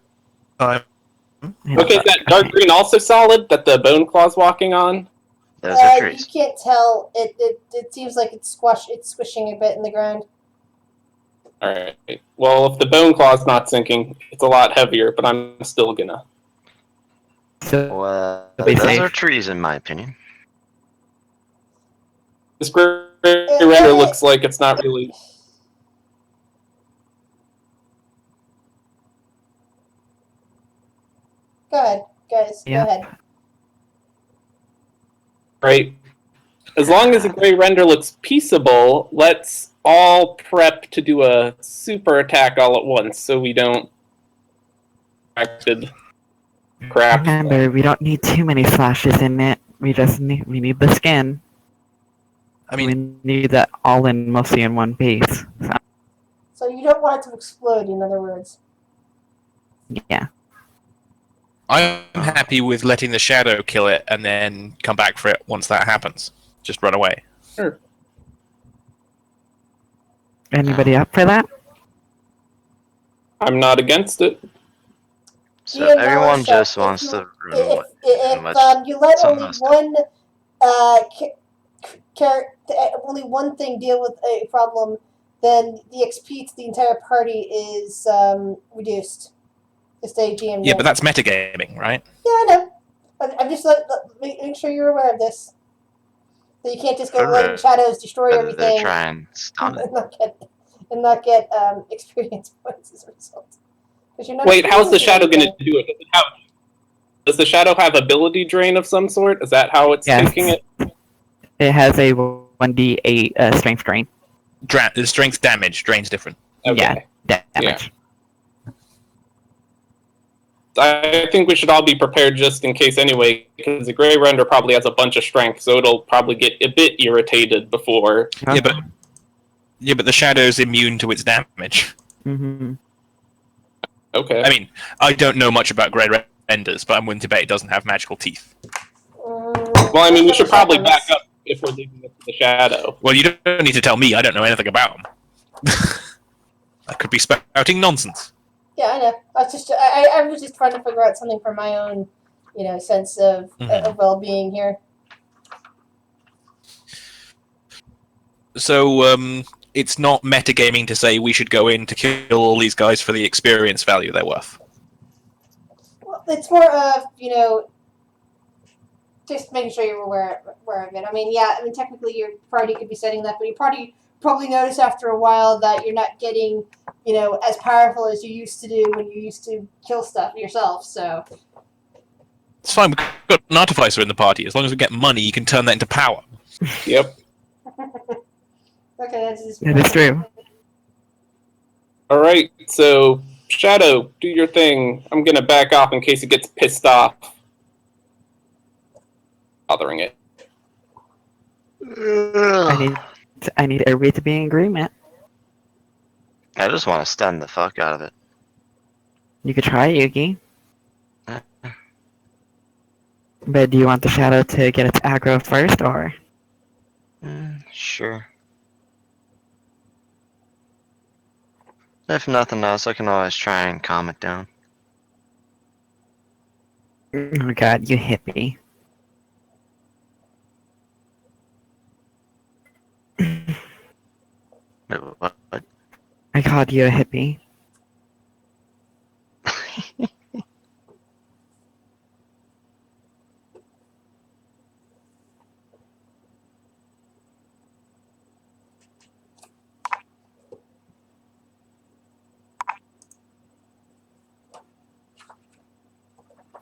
Okay, is that dark green also solid that the bone claw's walking on? Those are You trees. can't tell. It seems like it's squishing a bit in the ground. Alright. Well, if the bone claw's not sinking, it's a lot heavier, but I'm still gonna. So, Well, Be those safe. are trees, in my opinion. This gray render looks like it's not really. Go ahead, guys. Yeah. Go ahead. Right. As long as the gray render looks peaceable, let's all prep to do a super attack all at once so we don't acted crap. remember, we don't need too many slashes in it. We need the skin. I mean, We need that all in mostly in one piece. So, So you don't want it to explode. In other words. yeah. I'm happy with letting the shadow kill it and then come back for it once that happens. Just run away. Sure. Anybody up for that? I'm not against it. So Yeah, no, everyone so just if wants you- to ruin what? If much you let something only else. one only one thing deal with a problem, then the XP to the entire party is reduced. Just a GM. Yeah, but that's metagaming, right? Yeah, I know. I'm just making sure you're aware of this. So you can't just go letting Correct. shadows destroy Whether they're everything trying to stun it. and not get experience points as a result. 'Cause you're not Wait, how's the experiencing shadow going anything. to do it? Does the shadow have ability drain of some sort? Is that how it's Yes. taking it? It has a 1d8 strength drain. The strength damage drains different. Okay. Yeah, damage. I think we should all be prepared just in case anyway, because the gray render probably has a bunch of strength, so it'll probably get a bit irritated before. Yeah, but the shadow's immune to its damage. Mm-hmm. Okay. I mean, I don't know much about grey renders, but I'm willing to bet it doesn't have magical teeth. Mm, Well, I mean, we should double check probably on back this. up if we're leaving it to the shadow. Well, you don't need to tell me. I don't know anything about them. I could be spouting nonsense. Yeah, I know. I was just trying to figure out something for my own, sense of, Mhm. of well-being here. So, it's not metagaming to say we should go in to kill all these guys for the experience value they're worth. Well, it's more of just making sure you're aware of it. I mean, technically your party could be setting that, but your party probably notice after a while that you're not getting, as powerful as you used to do when you used to kill stuff yourself. So It's fine. We've got an artificer in the party. As long as we get money, you can turn that into power. Yep. okay, that's just That is true. All right. So, Shadow, do your thing. I'm gonna back off in case it gets pissed off. Bothering it. I need everybody to be in agreement. I just want to stun the fuck out of it. You could try, Yugi. But do you want the shadow to get its aggro first, or? Sure. If nothing else, I can always try and calm it down. Oh god, you hippie. Wait, what? I called you a hippie.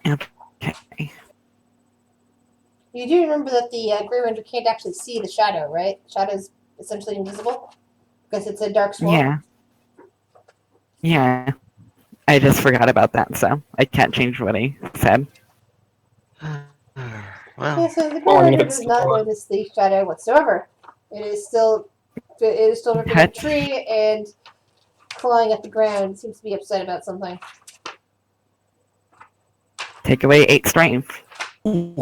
Okay. You do remember that the Grey Ranger can't actually see the shadow, right? Shadow's essentially invisible because it's a dark swamp. Yeah. Yeah. I just forgot about that, so I can't change what I said. Well, Okay, so the Well, I mean, Grey if Render it's does not small. notice the shadow whatsoever. It is still ripping What? the tree and clawing at the ground. It seems to be upset about something. Take away 8 strength. Ew.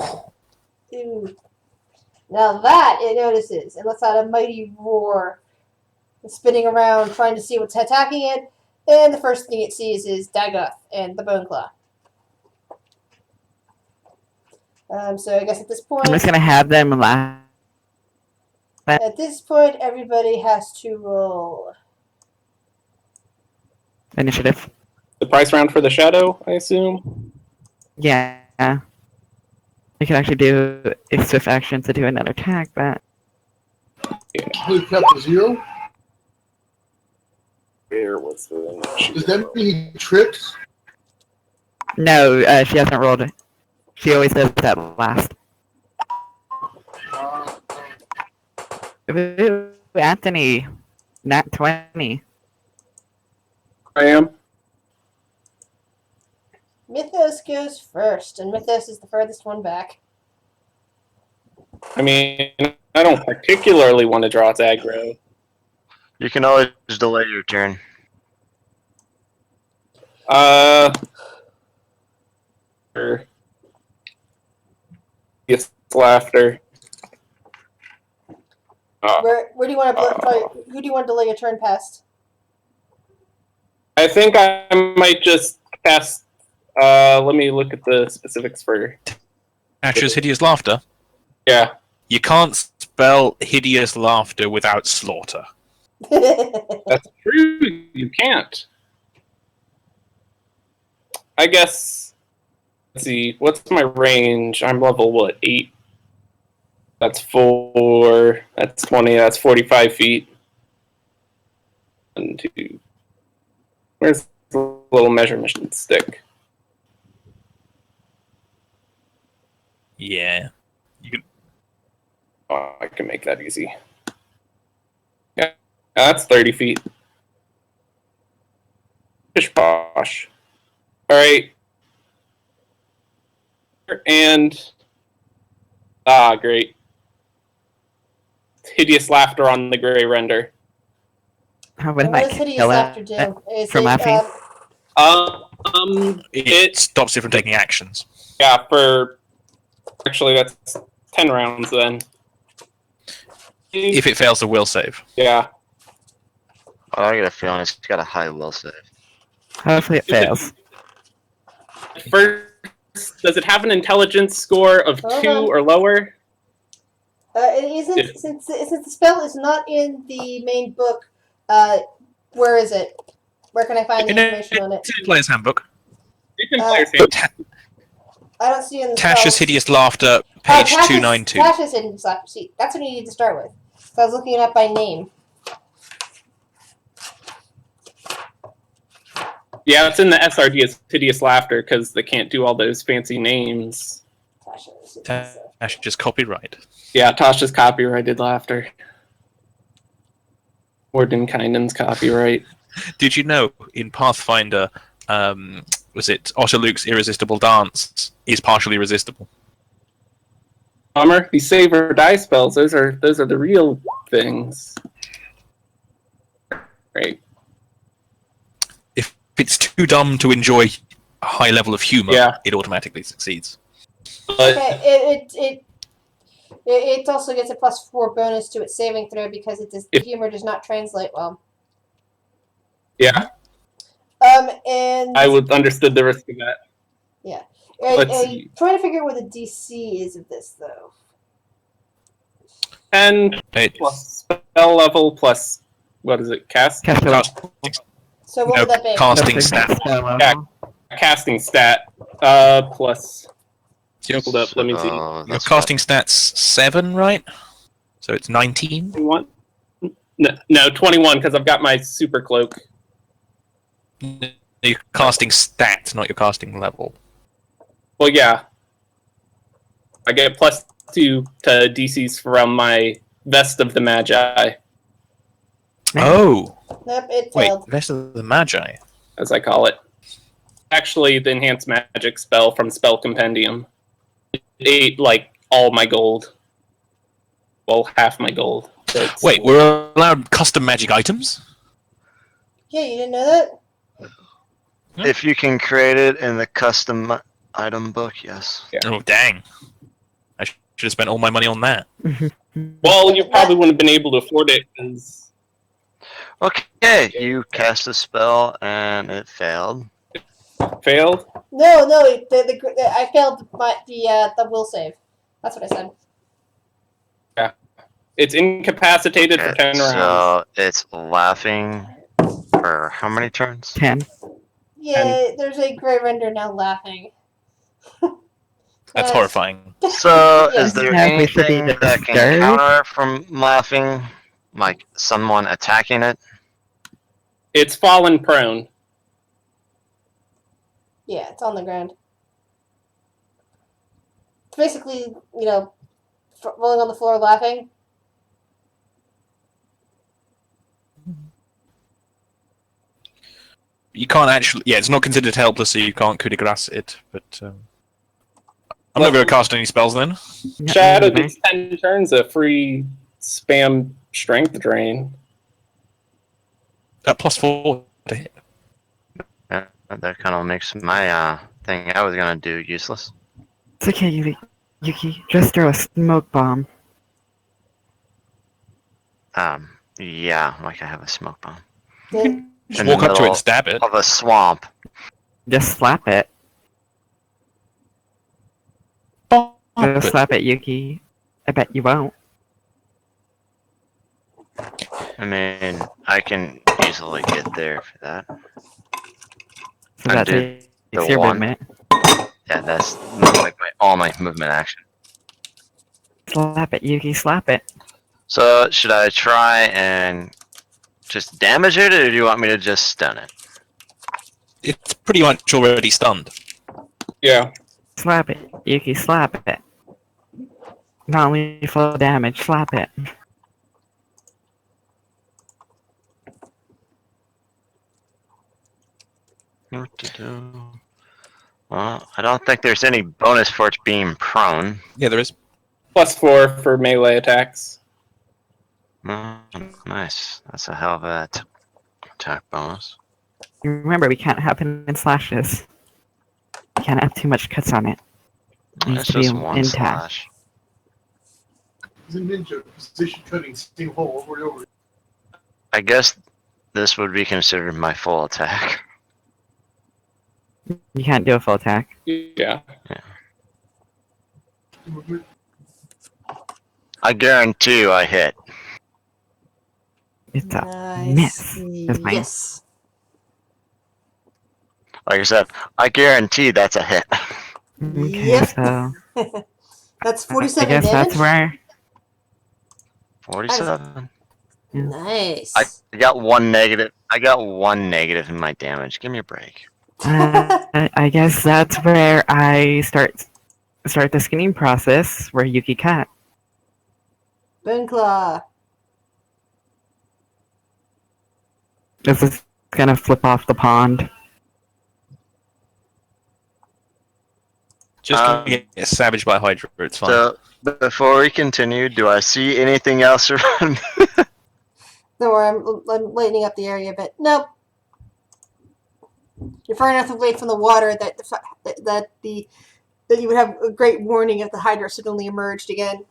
Now that it notices and lets out a mighty roar. It's spinning around trying to see what's attacking it, and the first thing it sees is Dagoth and the Bone Claw. So I guess at this I'm point, just gonna have them laugh. everybody has to roll. Initiative. The price round for the shadow, I assume. Yeah. You can actually do a swift action to do another attack, but Holy crap, to 0? Where was the? Does that mean he trips? no, she hasn't rolled it. She always does that last. Ooh, Anthony, nat 20. I am. Mythos goes first, and Mythos is the furthest one back. I mean, I don't particularly want to draw its aggro. you can always delay your turn. Sure. Yes, laughter. Where do you want to who do you want to delay your turn past? I think I might just cast. Let me look at the specifics for. Ash's hideous laughter. Yeah. You can't spell hideous laughter without slaughter. That's true. You can't. I guess. Let's see. What's my range? I'm level what? 8. That's 4. That's 20. That's 45 feet. 1, 2. Where's the little measurement stick? Yeah. Oh, I can make that easy. Yeah, that's 30 feet. Pish posh. All right. And great. Hideous laughter on the Grey Render. How would What I does hideous kill laughter it? do? Is from it, laughing? It stops it from taking actions. Yeah, for actually that's 10 rounds then. If it fails the will save. Yeah. Oh, I get a feeling it's got a high will save. Hopefully it fails. First, does it have an intelligence score of Hold 2 on. or lower? it isn't since the spell is not in the main book. Where is it? Where can I find the information on it? It's in Player's Handbook. It's in Uh, player's hand. I don't see it in the Tasha's spells. hideous laughter, page Tasha's- 292. Tasha's hidden slap. See, that's what you need to start with. So I was looking it up by name. Yeah, it's in the SRD as hideous laughter because they can't do all those fancy names. Tasha's hidden slap. Tasha's copyright. Yeah, Tasha's copyrighted laughter. Mordenkainen's copyright. Did you know in Pathfinder, was it Otter Luke's irresistible dance is partially resistible? Bummer. These save or die spells, those are the real things. Right. If it's too dumb to enjoy a high level of humor, Yeah. it automatically succeeds. But Okay, it also gets a +4 bonus to its saving throw because the humor does not translate well. yeah, And I would understood the risk of that. let's see. trying to figure out what the DC is of this though. 10 It, plus spell level plus what is it? Cast Cast a casting, So what no, would that be? casting stat. Yeah. casting stat plus. Hold up, let me see. Your That's casting stats 7, right? So it's 19. 21? No, 21 because I've got my super cloak. Your casting stat, not your casting level. Well, yeah. I get +2 to DCs from my Vest of the Magi, Oh, Nope, it wait, failed. Vest of the Magi. as I call it. Actually, the enhanced magic spell from Spell Compendium. It all my gold. Well, half my gold. So it's- Wait, we're allowed custom magic items? Yeah, you didn't know that? If you can create it in the custom item book, yes. Oh, dang. I should have spent all my money on that. Well, you probably wouldn't have been able to afford it because Okay, you cast a spell and it failed. failed. No, I failed the will save. That's what I said. It's incapacitated for 10 rounds. So it's laughing for how many turns? 10. Yeah, there's a Grey Render now laughing. That's horrifying. So Yeah. is there Yeah, we should be anything that can disturbed. counter it from laughing? Like someone attacking it? It's fallen prone. Yeah, it's on the ground. It's basically, rolling on the floor laughing. You can't actually... Yeah, it's not considered helpless, so you can't coup de grace it, but... I'm not going to cast any spells then. Yeah, Shadow anyway. gets 10 turns, a free spam strength drain. +4 to hit. Yeah, that kind of makes my thing I was gonna do useless. It's okay, Yuki. Just throw a smoke bomb. Yeah, like I have a smoke bomb. Did, Just In walk the up to it middle and stab it. Of a swamp. Just slap it. Just slap it, Yuki. I bet you won't. I mean, I can easily get there for that. So I that did takes the your one. movement. Yeah, that's like all my movement action. Slap it, Yuki. Slap it. So should I try and just damage it, or do you want me to just stun it? It's pretty much already stunned. Yeah. Slap it, Yuki. Slap it. Not only full damage. Slap it. What to do? Well, I don't think there's any bonus for it being prone. Yeah, there is. +4 for melee attacks. Oh, nice. That's a hell of a attack bonus. Remember, we can't have it in slashes. We can't have too much cuts on it. It needs That's to be just one intact. slash. He's a ninja. Position cutting, same hole over and over. I guess this would be considered my full attack. You can't do a full attack. Yeah. I guarantee you I hit. It's a nice. miss. Is mine. Yes. Like I said, I guarantee that's a hit. Okay, Yep. so That's I 47 guess damage. that's where 47. Nice. I got one negative. I got one negative in my damage. Give me a break. I guess that's where I start the skinning process where Yuki cut. Bone Claw. This is gonna flip off the pond. Just gonna get savaged by Hydra. It's fine. So before we continue, do I see anything else around? Don't worry, I'm lightening up the area a bit. Nope. You're far enough away from the water that you would have a great warning if the Hydra suddenly emerged again.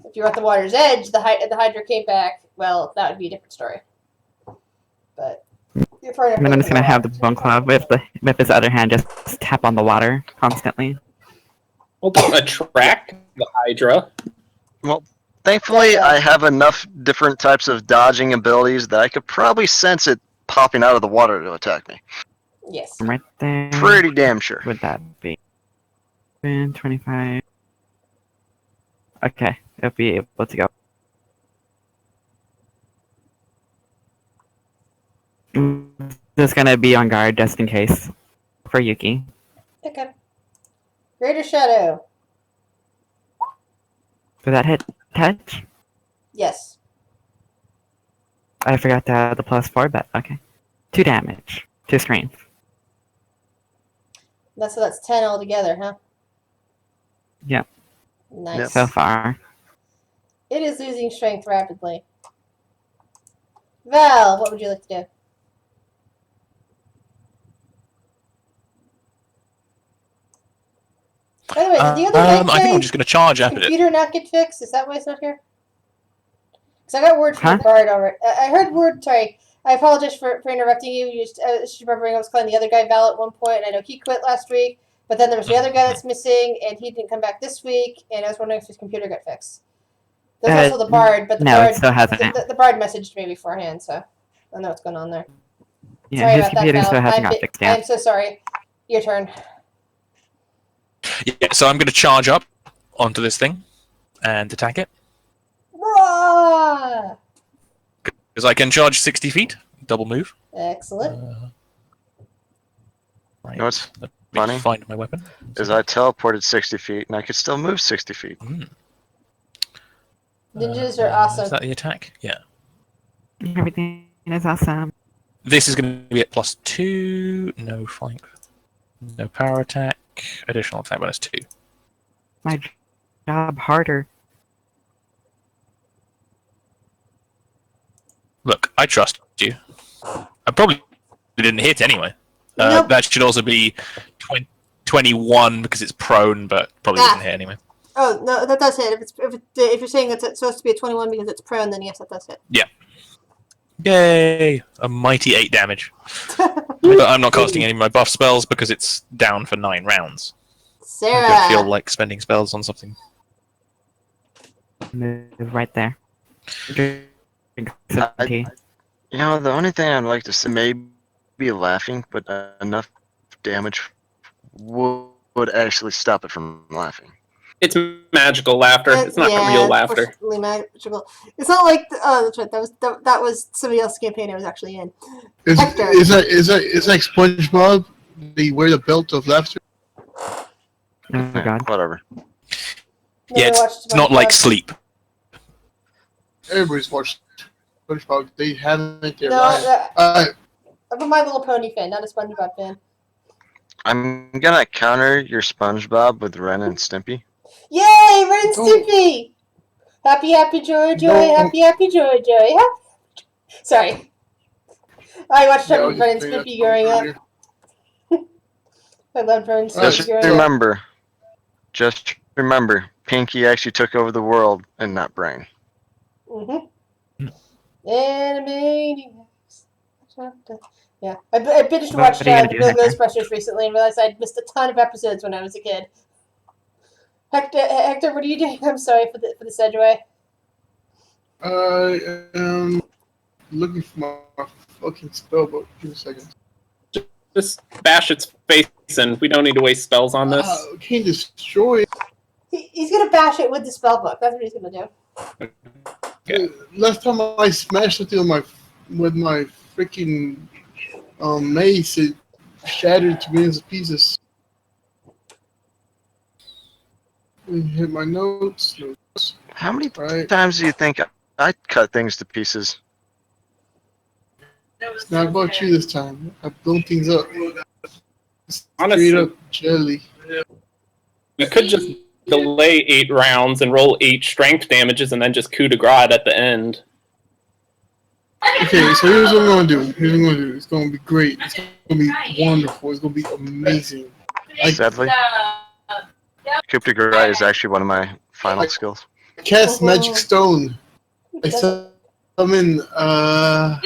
If you're at the water's edge, the Hydra came back. Well, that would be a different story. But you're far enough. And then I'm away just from gonna the have the water. bone claw with his other hand just tap on the water constantly. Well, don't attract the Hydra. Thankfully, Yeah. I have enough different types of dodging abilities that I could probably sense it popping out of the water to attack me. Yes. I'm right there. Pretty damn sure. Would that be? 25. Okay, it'll be able to go. Just gonna be on guard just in case for Yuki. Okay. Greater Shadow. Did that hit touch? Yes. I forgot to add the +4, but okay. 2 damage. 2 strength. So that's 10 altogether, huh? Nice. so far. It is losing strength rapidly. Val, what would you like to do? By the way, did the other I guy think I'm say just going to charge after it. computer not get fixed? Is that why it's not here? Because I got word from Huh? the guard already. I heard word. Sorry, I apologize for interrupting you. You just remembering I was calling the other guy Val at one point, and I know he quit last week. But then there was the other guy that's missing, and he didn't come back this week. And I was wondering if his computer got fixed. There's also the bard, but the no, bard it still hasn't. the bard messaged me beforehand, so I know what's going on there. Yeah, Sorry his about that, computer Val. still hasn't got fixed I'm yet. so sorry. Your turn. Yeah, so I'm going to charge up onto this thing and attack it. Rah! Because I can charge 60 feet, double move. Excellent. Right. You know what's Let me funny? find my weapon. Is I teleported 60 feet and I could still move 60 feet. Ninjas are awesome. Is that the attack? Yeah. Everything is awesome. This is going to be at +2. No flank. No power attack. Additional attack bonus 2. My job harder. Look, I trust you. I probably didn't hit anyway. Nope. That should also be 21 because it's prone, but probably didn't hit anyway. Oh no, that does hit. If you're saying it's supposed to be a 21 because it's prone, then yes, that does hit. Yay! A mighty 8 damage. But I'm not casting any of my buff spells because it's down for 9 rounds. I Sarah. don't feel like spending spells on something. Move right there. Drink some tea. You know, the only thing I'd like to say may be laughing, but enough damage would actually stop it from laughing. It's magical laughter. It's not yeah, real laughter. unfortunately magical. It's not like that's right. That was somebody else's campaign I was actually in. Is Hector. that like SpongeBob? They wear the belt of laughter. Oh Yeah, god. whatever. Yeah, Never watched It's not like SpongeBob. sleep. Everybody's watched SpongeBob. They haven't. They're No, lying. I'm a My Little Pony fan, not a SpongeBob fan. I'm gonna counter your SpongeBob with Ren and Stimpy. Yay, Ren and Oh. Stimpy! Happy, happy, joy, joy, No. happy, happy, joy, joy. Sorry. I watched Yeah, I Ren was and just saying Stimpy that growing up. earlier. I loved Ren and Alright, Just Stimpy growing up. remember, Pinky actually took over the world and not Brain. Mm-hmm. Animaniacs. Yeah, I binged What watched are you gonna the do, Real Hector? Ghostbusters recently and realized I'd missed a ton of episodes when I was a kid. Hector, what are you doing? I'm sorry for the segue. I am looking for my fucking spell book. Give me a second. Just bash its face and we don't need to waste spells on this. Can't destroy it. He's gonna bash it with the spell book. That's what he's gonna do. Okay. Last time I smashed it with my freaking mace, it shattered to millions of pieces. Hit my notes. How many Right. times do you think I cut things to pieces? It's not about you this time. I blown things up. Honestly. Straight up jelly. We could just delay 8 rounds and roll 8 strength damages and then just coup de grace at the end. Okay, so here's what I'm gonna do. It's gonna be great. It's gonna be wonderful. It's gonna be amazing. Sadly, coup de grace is actually one of my final skills. Cast magic stone. I summon how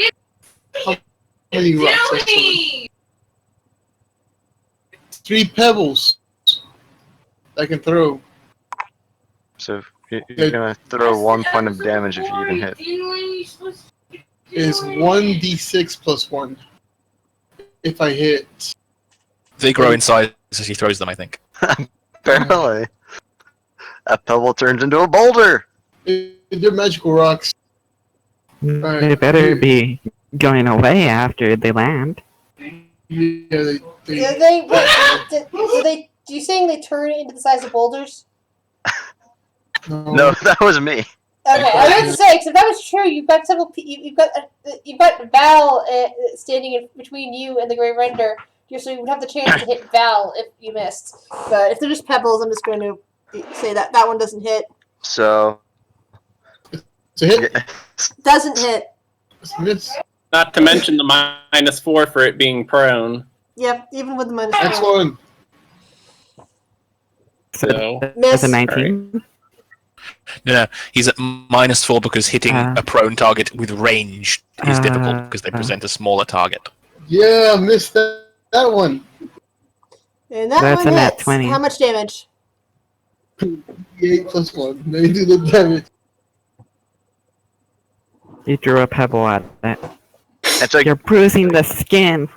many rocks? I summon? 3 pebbles I can throw. So you're gonna throw 1 point of damage if you even hit. Is 1d6 plus 1. If I hit. They grow in size as he throws them, I think. Apparently, a pebble turns into a boulder. They're magical rocks. They better be going away after they land. Yeah, Do you saying they turn into the size of boulders? No, that was me. Okay, I was going to say, because if that was true, you've got several. You've got Val standing in between you and the Grey Render, so you would have the chance to hit Val if you missed. But if they're just pebbles, I'm just going to Say that one doesn't hit. So It's a hit. Doesn't hit. It's a miss. Not to mention the -4 for it being prone. Yep, even with the minus Next 4. one. So That's a Miss. 19. no, he's at -4 because hitting Uh. a prone target with range is difficult because they present a smaller target. Yeah, I missed that one. And that That's one a nat hits. 20. How much damage? 8 plus 1. Now you do the damage. You threw a pebble at it. it's like You're bruising the skin.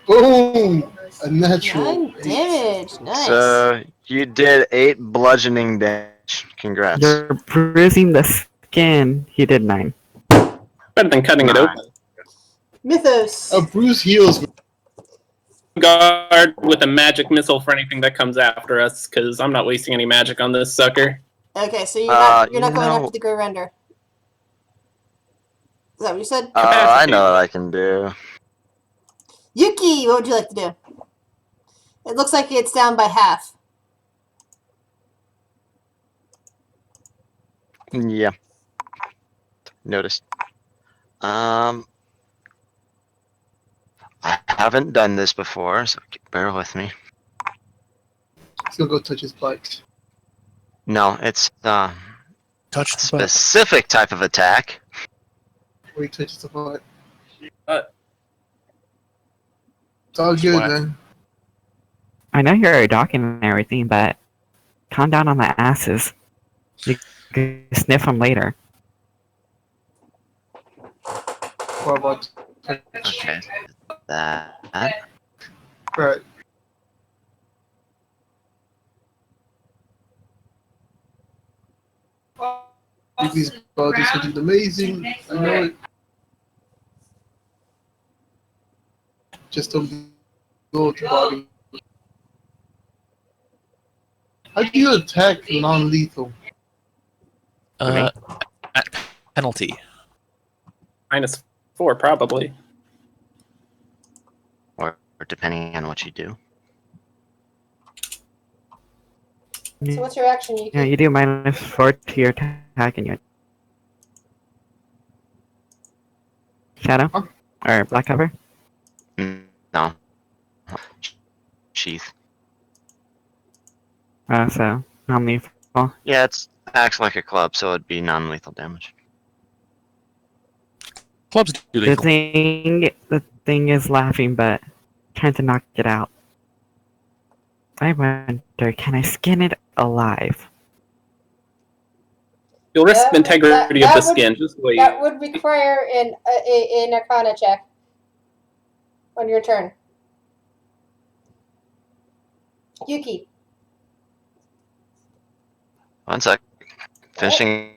Boom! A natural. 9 damage. Nice. so you did 8 bludgeoning damage. Congrats. You're bruising the skin. He did 9. Better than cutting it open. Mythos. A bruise heals. Guard with a magic missile for anything that comes after us, because I'm not wasting any magic on this sucker. Okay, so you're not going no. after the Grey Render. Is that what you said? I know what I can do. Yuki, what would you like to do? It looks like it's down by half. Yeah. Noticed. I haven't done this before, so bear with me. He's gonna go touch his bike. No, it's a Touch the button. specific type of attack. Where he touches the bike. Uh, It's all good, What? man. I know you're docking and everything, but calm down on the asses. You can sniff them later. What about Okay. That. right? These bodies are just amazing. I know it. Just don't go to body. How do you attack non-lethal? At penalty. -4, probably. Or depending on what you do. So what's your action, Yuki? Yeah, you do -4 to your attack and your shadow Huh? or black cover. No. Sheath. So non-lethal. Yeah, it's acts like a club, so it'd be non-lethal damage. Clubs do The lethal. thing is laughing, but trying to knock it out. I wonder, can I skin it alive? You'll risk the integrity that of the would- skin. Just wait. That would require an Arcana check on your turn. Yuki. One sec. Finishing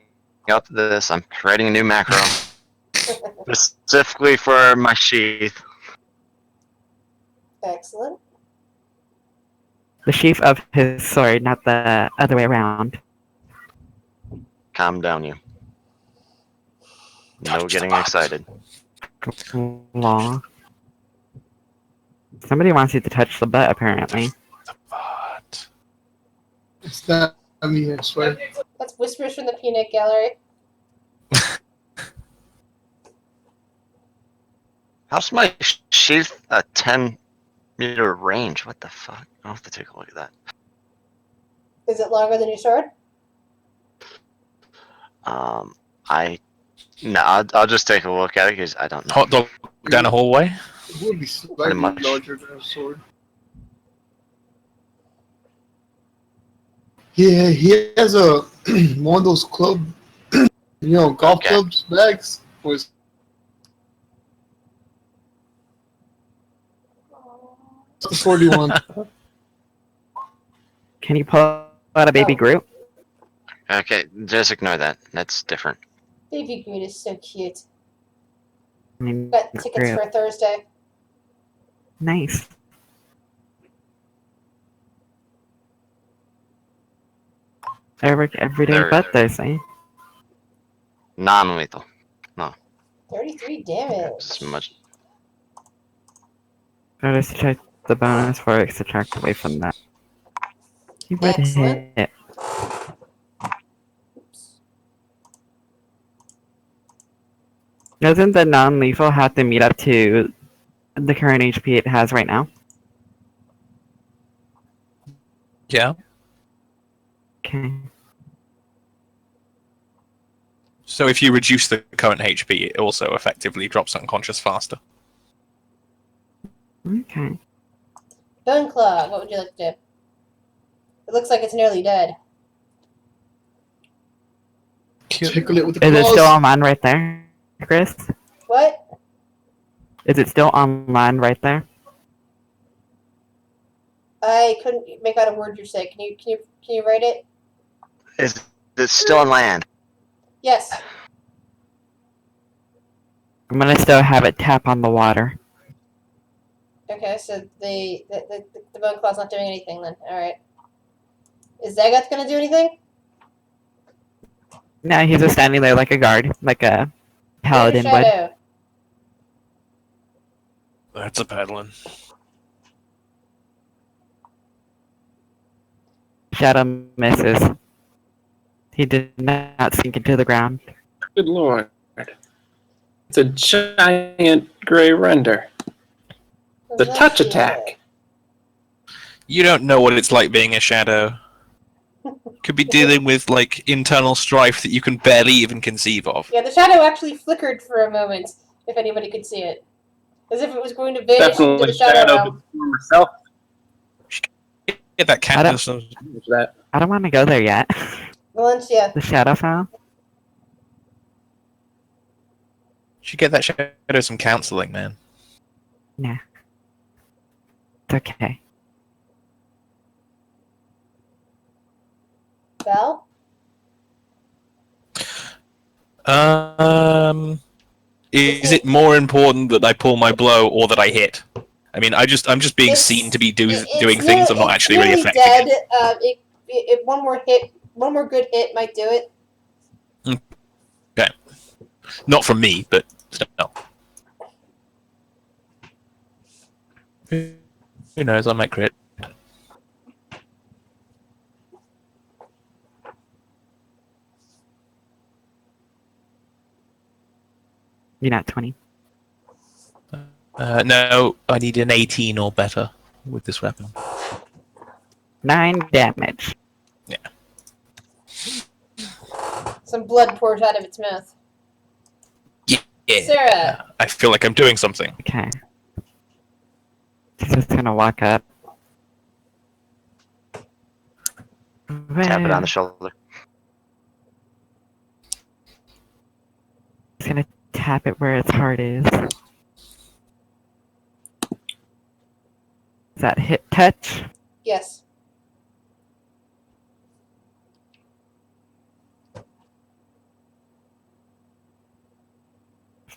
up this, I'm creating a new macro. Specifically for my sheath. Excellent. The sheath of his sword, not the other way around. Calm down, you. No Touch getting the excited. Law. Somebody wants you to touch the butt, apparently. But It's not me, I swear. That's Whispers from the Peanut Gallery. How's my sheath a 10-meter range? What the fuck? I'll have to take a look at that. Is it longer than your sword? No, I'll just take a look at it because I don't know. hot dog down a hallway. It would be slightly much. larger than a sword. Yeah, he has a one of those club, golf Okay. clubs bags. Was the 41. Can you pull out a baby Oh. Groot? Okay, just ignore that. That's different. Baby Groot is so cute. I mean, Got not tickets Groot. for Thursday. Nice. I work every day There- but Thursday. Non-lethal. 33 damage. It's much. So just check the bonus for it, subtract away from that. He would Excellent. hit. Oops. Doesn't the non-lethal have to meet up to the current HP it has right now? Yeah. Okay. So if you reduce the current HP, it also effectively drops unconscious faster. Okay. Bone Claw, what would you like to do? It looks like it's nearly dead. Tickle it with the Is it claws. still online right there, Chris? What? Is it still online right there? I couldn't make out a word you're saying. Can you write it? Is it still on land? Yes. I'm gonna still have it tap on the water. Okay, so the Bone Claw's not doing anything then. Alright. Is Zagoth gonna do anything? No, he's just standing there like a guard, like a paladin would. Shadow. That's a bad one. Shadow misses. He did not sink into the ground. Good lord. It's a giant gray render. The What's touch that? attack. You don't know what it's like being a shadow. Could be dealing with like internal strife that you can barely even conceive of. Yeah, the shadow actually flickered for a moment, if anybody could see it. As if it was going to vanish into Definitely the shadow shadow realm. the former self. Get that cat. I don't- with some- That. I don't want to go there yet. Valencia. The shadow file? Should get that shadow some counseling, man. Nah. It's okay. Val? Is it more important that I pull my blow or that I hit? I mean, I'm just being It's- seen to be It's doing things. I'm not it's actually really nearly affecting dead. it. If one more good hit might do it. Not from me, but still. Who knows? I might crit. You're not 20. No, I need an 18 or better with this weapon. 9 damage. Some blood pours out of its mouth. Yeah. Sarah. I feel like I'm doing something. Okay. She's just gonna walk up. Tap it on the shoulder. She's gonna tap it where its heart is. Is that hit touch? Yes.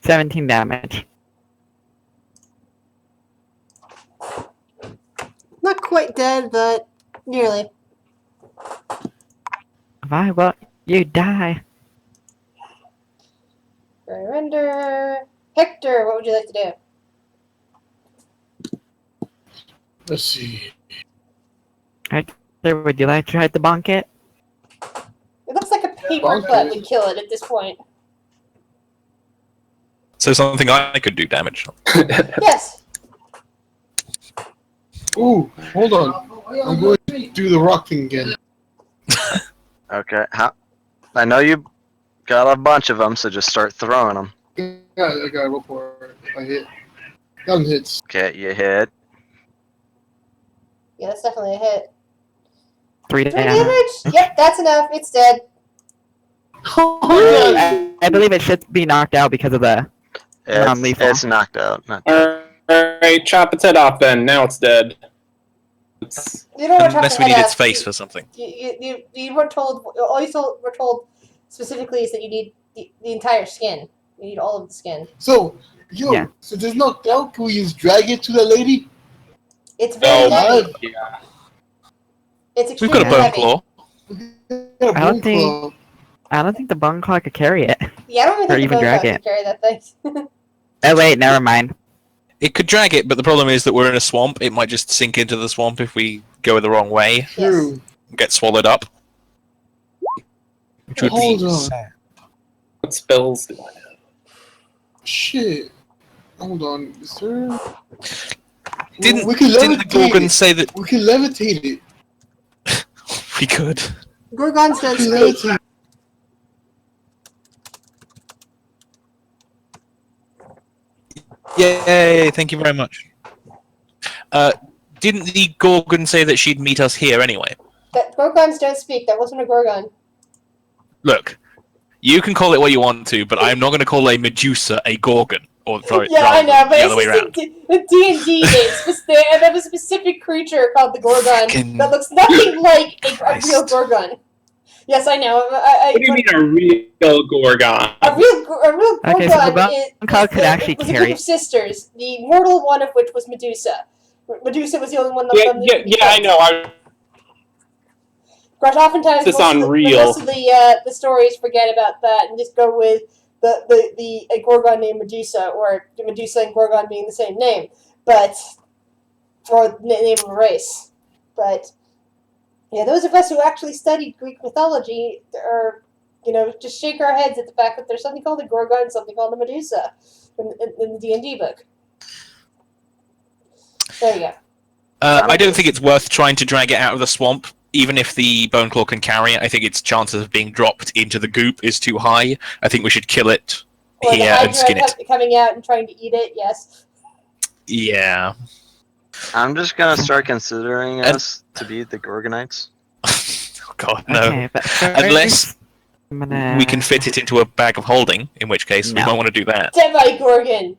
$17 damage. Not quite dead, but nearly. Why won't you die? Render. Hector, what would you like to do? Let's see. Sir, would you like to try to bonk it? It looks like a paper Bonk cut it. would kill it at this point. So something I could do damage. Yes. Ooh, hold on. I'm going to do the rock thing again. Okay. I know you got a bunch of them, so just start throwing them. Yeah, I got to roll for it. I hit. 1,000 hits. Okay, you hit. Yeah, that's definitely a hit. 3 3 damage. damage? Yep, that's enough. It's dead. Oh, yeah. I believe it should be knocked out because of the non-lethal. It's knocked out. Not Alright, chop its head off then. Now it's dead. It's- You don't want to Unless we need its face for something. You weren't told. All you were told specifically is that you need the entire skin. You need all of the skin. So, Yeah. so there's no doubt. Can we just drag it to that lady? It's very Oh, heavy. yeah. It's We've extremely got a bone heavy. claw. Yeah, I don't bone think- claw. I don't think the bone claw could carry it. Yeah, I don't Or even think even the bone drag claw it. can carry that thing. Oh wait, never mind. It could drag it, but the problem is that we're in a swamp. It might just sink into the swamp if we go the wrong way. True. get swallowed up. Which would Hold be on. sad. What spells do I have? Shit. Hold on, sir. Didn't we can didn't the levitate Gorgon it. say that We can levitate it. we could? Gorgons We don't can speak. levitate. Yay! Thank you very much. Didn't the Gorgon say that she'd meet us here anyway? That Gorgons don't speak. That wasn't a Gorgon. Look, you can call it what you want to, but I'm not going to call a Medusa a Gorgon. Or sorry, Yeah, I rather, know, but the other way it's around. just the D&D is. They have a specific creature called the Gorgon Fucking that looks nothing like a Christ. real Gorgon. Yes, I know. What do you mean a real Gorgon? A real Gorgon Okay, so the bone is, cloud could it actually was a carry- group of sisters, the mortal one of which was Medusa. Medusa was the only one that Yeah, I know. Gosh, oftentimes This most of unreal. most of the stories forget about that and just go with a Gorgon named Medusa, or Medusa and Gorgon being the same name, but or the name of a race. But yeah, those of us who actually studied Greek mythology are, just shake our heads at the fact that there's something called a Gorgon and something called a Medusa in the D&D book. There you go. I don't think it's worth trying to drag it out of the swamp. Even if the bone claw can carry it, I think its chances of being dropped into the goop is too high. I think we should kill it Or the here and skin Hydra it. coming out and trying to eat it, yes. Yeah. I'm just gonna start considering And- us to be the Gorgonites. Oh God, no. Okay, but Unless first, I'm gonna... we can fit it into a bag of holding, in which case we No. won't want to do that. Demi-Gorgon!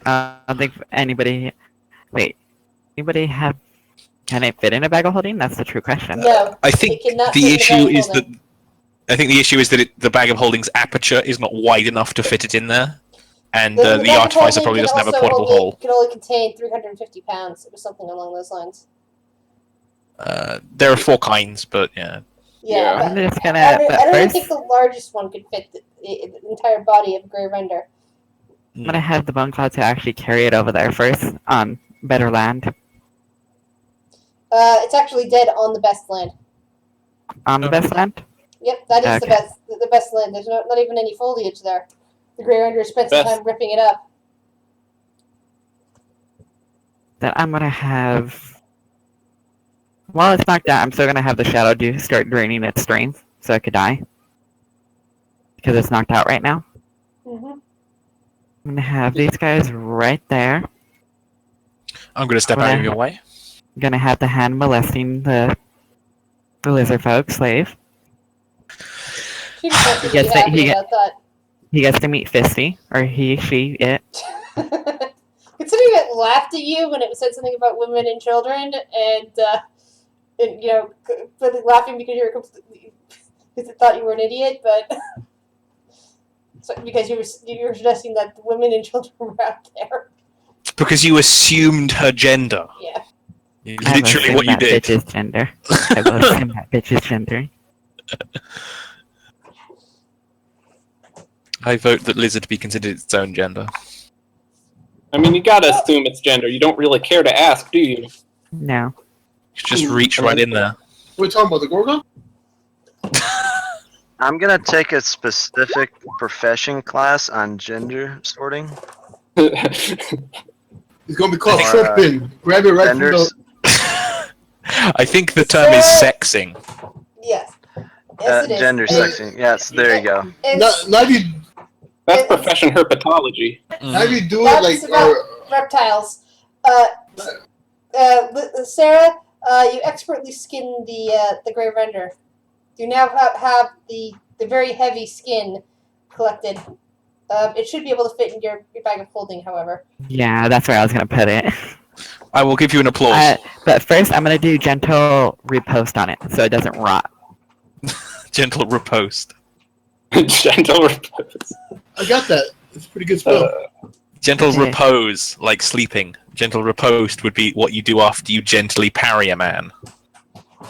I don't think anybody... Wait. Anybody have... Can it fit in a bag of holding? That's the true question. No. I think It cannot the fit in issue the bag of is that holding. the bag of holding's aperture is not wide enough to fit it in there, and The the bag of artificer holding probably can doesn't have a also portable hole. Can only contain 350 pounds. It was something along those lines. There are 4 kinds, but yeah. Yeah, I'm just gonna... I But don't first, think the largest one could fit the entire body of a Grey Render. I'm gonna have the bone cloud to actually carry it over there first, on better land. It's actually dead on the best land. On the best land? Yep, that is the Okay. best land. There's not even any foliage there. The Grey Render spent some Best. time ripping it up. Then I'm gonna have... While it's knocked out, I'm still gonna have the Shadow start draining its strength, so it could die. Because it's knocked out right now. hmm I'm gonna have these guys right there. I'm going to step out of your way. I'm gonna have the hand molesting the lizard folk slave. She just wants you to Yes, be but happy he- about that. He gets to meet Fisty, or he, she, it. Considering it laughed at you when it said something about women and children, and completely laughing because because it thought you were an idiot, but so, because you were suggesting that the women and children were out there. Because you assumed her gender. Yeah. I will Literally assume what you that did. bitch's gender. I will assume that bitch's gender. I vote that lizard be considered its own gender. I mean, you gotta assume it's gender. You don't really care to ask, do you? No. Just reach right in there. We're talking about the Gorgon? I'm gonna take a specific profession class on gender sorting. It's gonna be called Or, tripping. Grab it right from Genders. the... I think the term is sexing. Yes. Yes, it is. Gender sexing. Yes, there you go. Not if you, That's profession herpetology. not if you do it That's like... about reptiles. Sarah, you expertly skinned the Grey Render. You now have the very heavy skin collected. It should be able to fit in your bag of holding, however. Yeah, that's where I was gonna put it. I will give you an applause. But first, I'm gonna do gentle repost on it, so it doesn't rot. Gentle riposte. Gentle repose. I got that. It's a pretty good spell. Gentle Okay. repose, like sleeping. Gentle riposte would be what you do after you gently parry a man.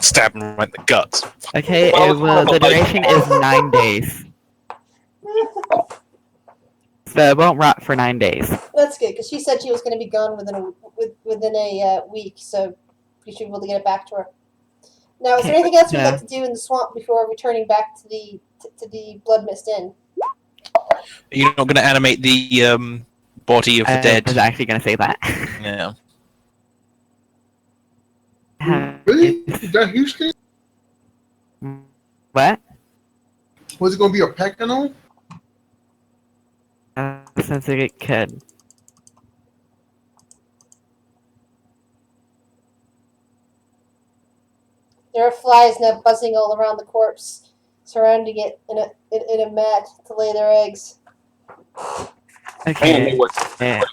Stab him right in the guts. Okay, Well, the duration is 9 days. So it won't rot for 9 days. That's good, because she said she was going to be gone within a week, so you should be able to get it back to her. Now, is there anything else we'd like to do in the swamp before returning back to the Blood Mist Inn? You're not going to animate the body of the I dead. was actually going to say that. Yeah. Really? Is that huge thing? What? Was it going to be a pack animal? Since it could. There are flies now buzzing all around the corpse, surrounding it in a mat to lay their eggs. Okay.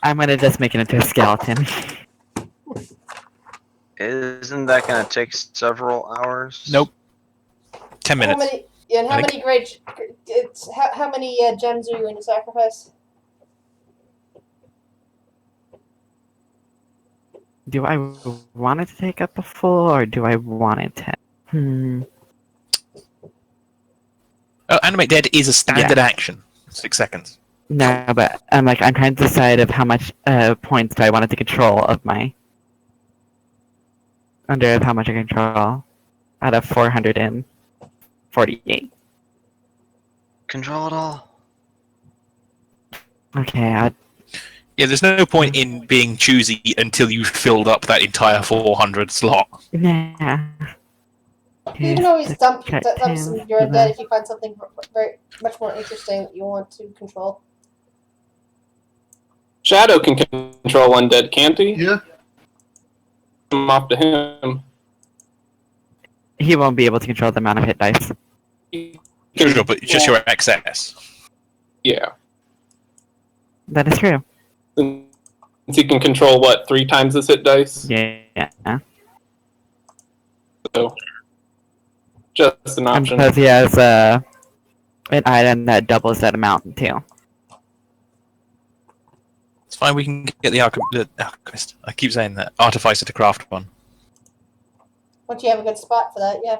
I'm going to just make it into a skeleton. Isn't that going to take several hours? Nope. 10 minutes. How many? Yeah, and how many how many gems are you going to sacrifice? Do I want it to take up a full, or do I want it to? Oh, animate dead is a standard action. 6 seconds. No, but I'm trying to decide of how much points do I want it to control of my. Under how much I control out of 448. Control it all. Okay, Yeah, there's no point in being choosy until you've filled up that entire 400 slot. yeah. You can always dump Check some hands of your for undead that. if you find something very much more interesting that you want to control. Shadow can control undead, can't he? Yeah. I'm off to him. He won't be able to control the amount of hit dice. Sure, but it's just your excess. Yeah. That is true. Since he can control, what, 3 times his hit dice? Yeah. So, just an And option. because he has an item that doubles that amount too. It's fine, we can get the Alchemist. I keep saying that. Artificer to craft one. Once you have a good spot for that, yeah.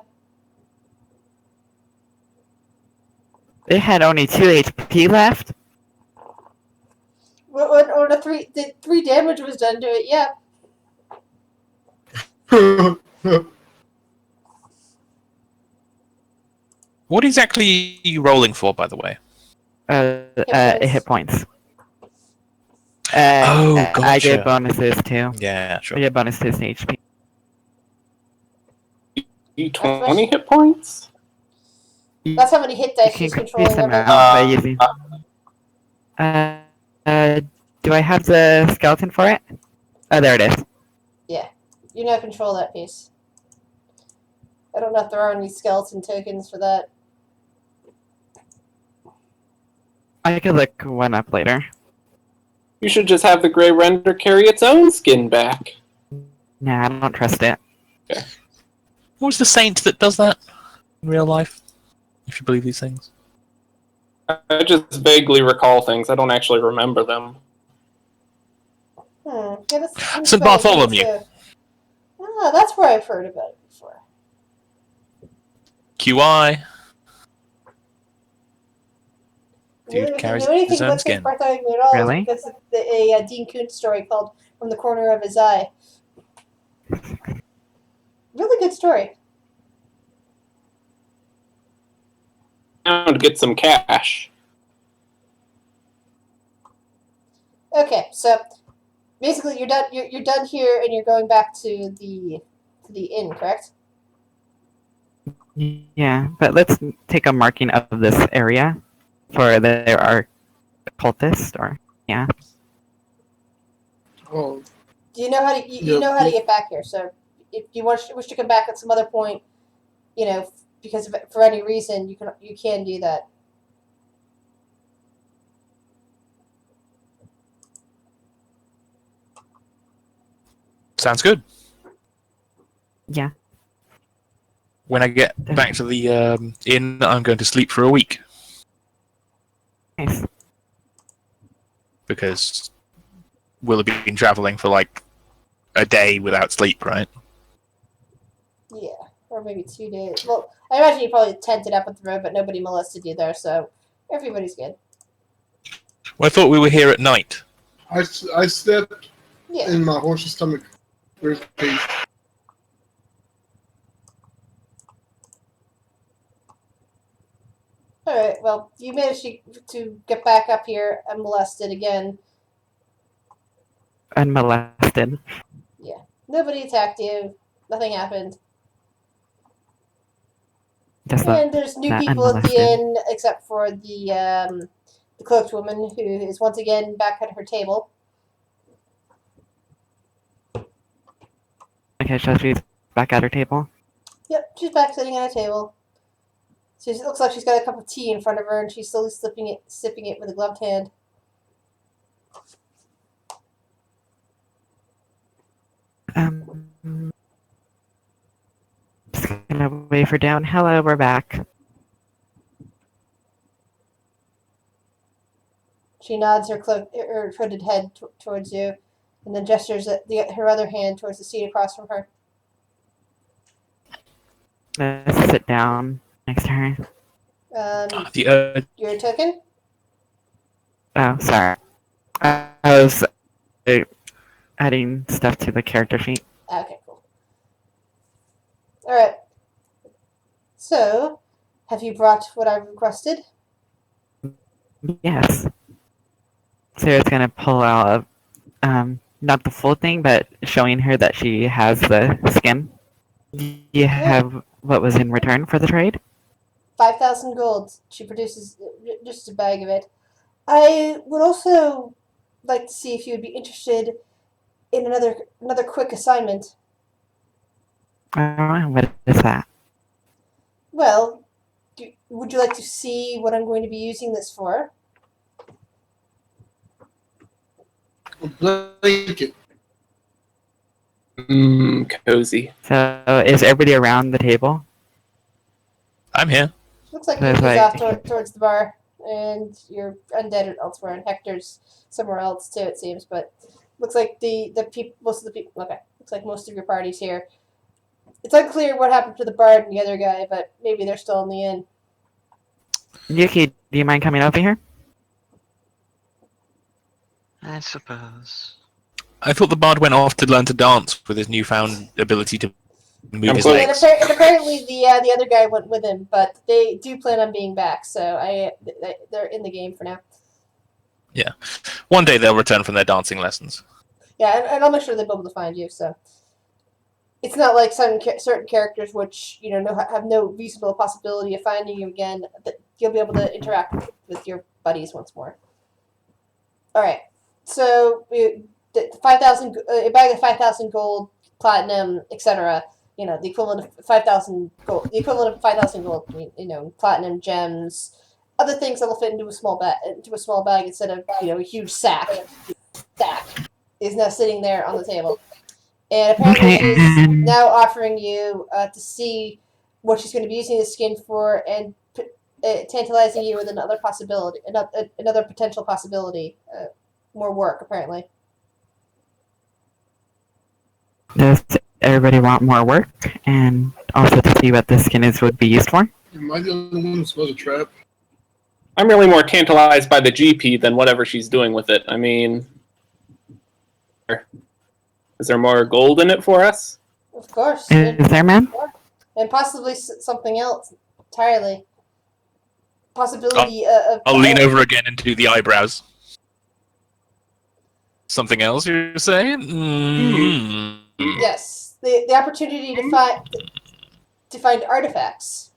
It had only 2 HP left. When the 3 damage was done to it, yeah. What exactly are you rolling for, by the way? Hit points. Oh, I gotcha. get bonuses too. Yeah, I sure. get bonuses to HP. 20 hit points? That's how many hit You dice can she's increase controlling the every amount by using. Do I have the skeleton for it? Oh, there it is. You now control that piece. I don't know if there are any skeleton tokens for that. I could look one up later. You should just have the Grey Render carry its own skin back. Nah, I don't trust it. What was the saint that does that in real life? If you believe these things. I just vaguely recall things. I don't actually remember them. Yeah, that's St. Bartholomew. Ah, that's where I've heard about it before. QI. Dude If you carries know anything his own about skin. St. Bartholomew at all, Really? it's because of a Dean Koontz story called From the Corner of His Eye. Really good story. Now to get some cash. Okay, so basically you're done. You're done here, and you're going back to the inn, correct? Yeah, but let's take a marking of this area for there are cultists or yeah. Oh, Do you know how to you Yep. know how to get back here? So if you wish to come back at some other point, because for any reason you can do that. Sounds good. Yeah. When I get back to the inn, I'm going to sleep for a week. Nice. Because we'll have been traveling for like a day without sleep, right? Yeah, or maybe 2 days. Well, I imagine you probably tented up at the road, but nobody molested you there, so everybody's good. Well, I thought we were here at night. I slept Yeah. in my horse's stomach. Where's the page? Alright, well, you managed to get back up here unmolested again. Unmolested. Nobody attacked you. Nothing happened. Just And there's new that people at the unmolested. inn, except for the cloaked woman, who is once again back at her table. Okay, so she's back at her table. Yep, she's back sitting at a table. It looks like she's got a cup of tea in front of her, and she's slowly sipping it with a gloved hand. Just gonna wave her down. Hello, we're back. She nods her hooded head towards you, and then gestures her other hand towards the seat across from her. Let's sit down next to her. Your token? Oh, sorry. I was adding stuff to the character sheet. Okay, cool. Alright. So, have you brought what I've requested? Yes. Sarah's gonna pull out, not the full thing, but showing her that she has the skin. You have what was in return for the trade? 5,000 gold. She produces just a bag of it. I would also like to see if you would be interested in another quick assignment. What is that? Well, would you like to see what I'm going to be using this for? A blanket. Cozy. So, is everybody around the table? I'm here. Looks like That's Yuki's right. off towards the bar, and you're undead elsewhere, and Hector's somewhere else too, it seems. But looks like most of the people. Okay, looks like most of your party's here. It's unclear what happened to the bard and the other guy, but maybe they're still in the inn. Yuki, do you mind coming over here? I suppose. I thought the bard went off to learn to dance with his newfound ability to move I'm his close. legs. And apparently the other guy went with him, but they do plan on being back, so they're in the game for now. One day they'll return from their dancing lessons. Yeah, and I'll make sure they're able to find you. So it's not like certain characters which have no reasonable possibility of finding you again. That you'll be able to interact with your buddies once more. All right, so the 5,000 a bag of 5,000 gold, platinum, etc. The equivalent of 5,000 gold. The equivalent of 5,000 gold. Platinum, gems, other things that will fit into a small bag instead of a huge sack. Is now sitting there on the table, and apparently Okay, she's and- now offering you to see what she's going to be using the skin for, and tantalizing you with another possibility, another potential possibility, more work apparently. Does everybody want more work? And also to see what the skin would be used for? Am I the only one who smells a trap? I'm really more tantalized by the GP than whatever she's doing with it. I mean, is there more gold in it for us? Of course, Is there, man? and possibly something else entirely. Possibility of. I'll lean over again and do the eyebrows. Something else you're saying? Yes, the opportunity to find artifacts.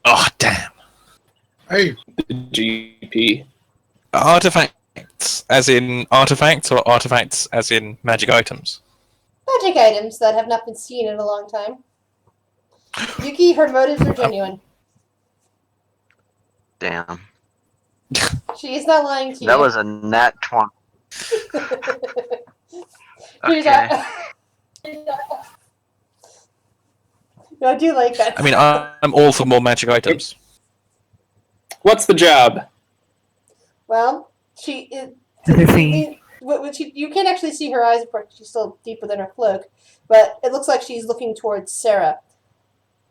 Oh, damn. Hey, The GP. Artifacts as in artifacts or artifacts as in magic items? Magic items that have not been seen in a long time. Yuki, her motives are genuine. Damn. She is not lying to you. That was a nat 20. Here's Okay. No, I do like that. I mean, I'm all for more magic items. What's the job? Well, she is. Let me see. You can't actually see her eyes, of course. She's still deep within her cloak, but it looks like she's looking towards Sarah.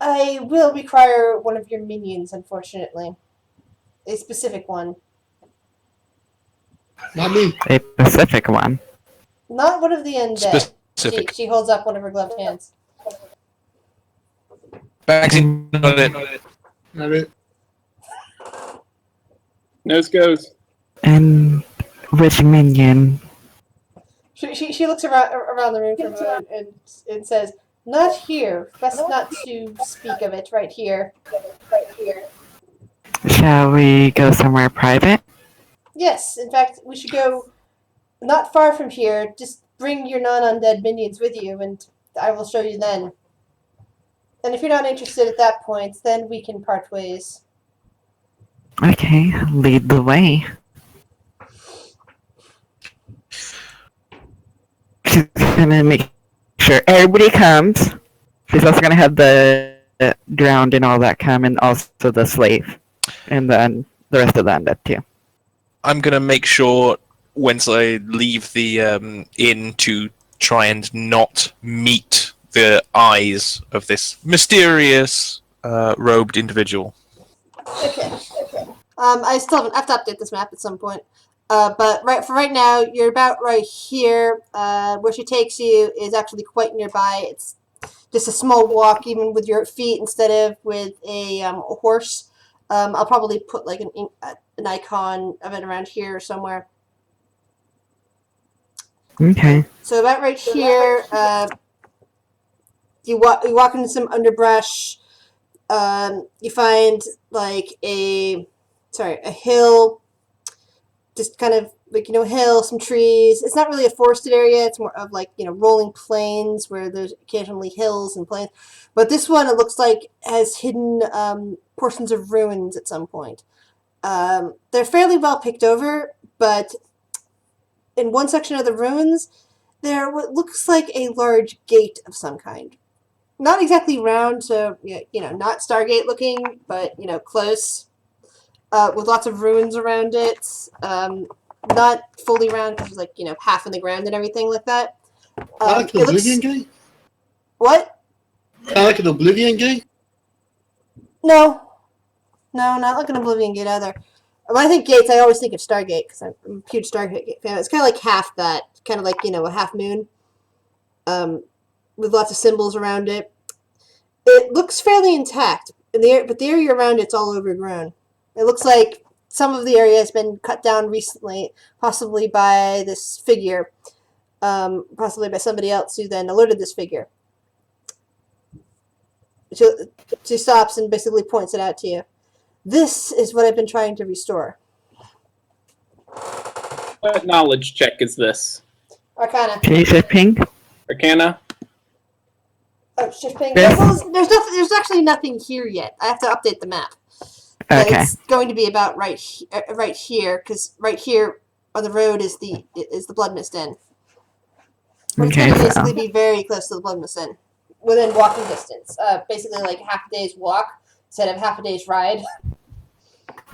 I will require one of your minions, unfortunately. A specific one. not me. A specific one. Not one of the undead. Specific. She holds up one of her gloved hands. Back in on it. Not it. Nose goes. And which minion? She looks around the room for a moment and says, "Not here. Best not to speak of it right here." Shall we go somewhere private? Yes, in fact, we should go not far from here. Just bring your non-undead minions with you, and I will show you then. And if you're not interested at that point, then we can part ways. Okay, lead the way. She's gonna make sure everybody comes. She's also gonna have the drowned and all that come, and also the slave, and then the rest of the undead too. I'm gonna make sure once I leave the inn to try and not meet the eyes of this mysterious robed individual. Okay. I still have to update this map at some point. But right now, you're about right here. Where she takes you is actually quite nearby. It's just a small walk, even with your feet instead of with a horse. I'll probably put like an icon of it around here somewhere. Okay. So about right here, you walk into some underbrush. You find like a hill, just kind of like, hill, some trees. It's not really a forested area. It's more of like, rolling plains where there's occasionally hills and plains. But this one, it looks like, has hidden portions of ruins at some point. They're fairly well picked over, but in one section of the ruins, there what looks like a large gate of some kind. Not exactly round, so, not Stargate looking, but, close. With lots of ruins around it. Not fully round, because it's like, half in the ground and everything like that. Like an Oblivion Gate? What? Like an Oblivion Gate? No, not like an Oblivion Gate either. When I think gates, I always think of Stargate, because I'm a huge Stargate fan. It's kind of like half that. Kind of like, a half moon. With lots of symbols around it. It looks fairly intact, but the area around it's all overgrown. It looks like some of the area has been cut down recently, possibly by this figure, possibly by somebody else who then alerted this figure. She stops and basically points it out to you. This is what I've been trying to restore. What knowledge check is this? Arcana. Can you shift ping? Arcana? Oh, shift ping. Yeah. There's actually nothing here yet. I have to update the map. Okay. It's going to be about right here, because right here on the road is the Blood Mist Inn. But it's Okay, going to so basically be very close to the Blood Mist Inn, within walking distance. Basically like half a day's walk instead of half a day's ride.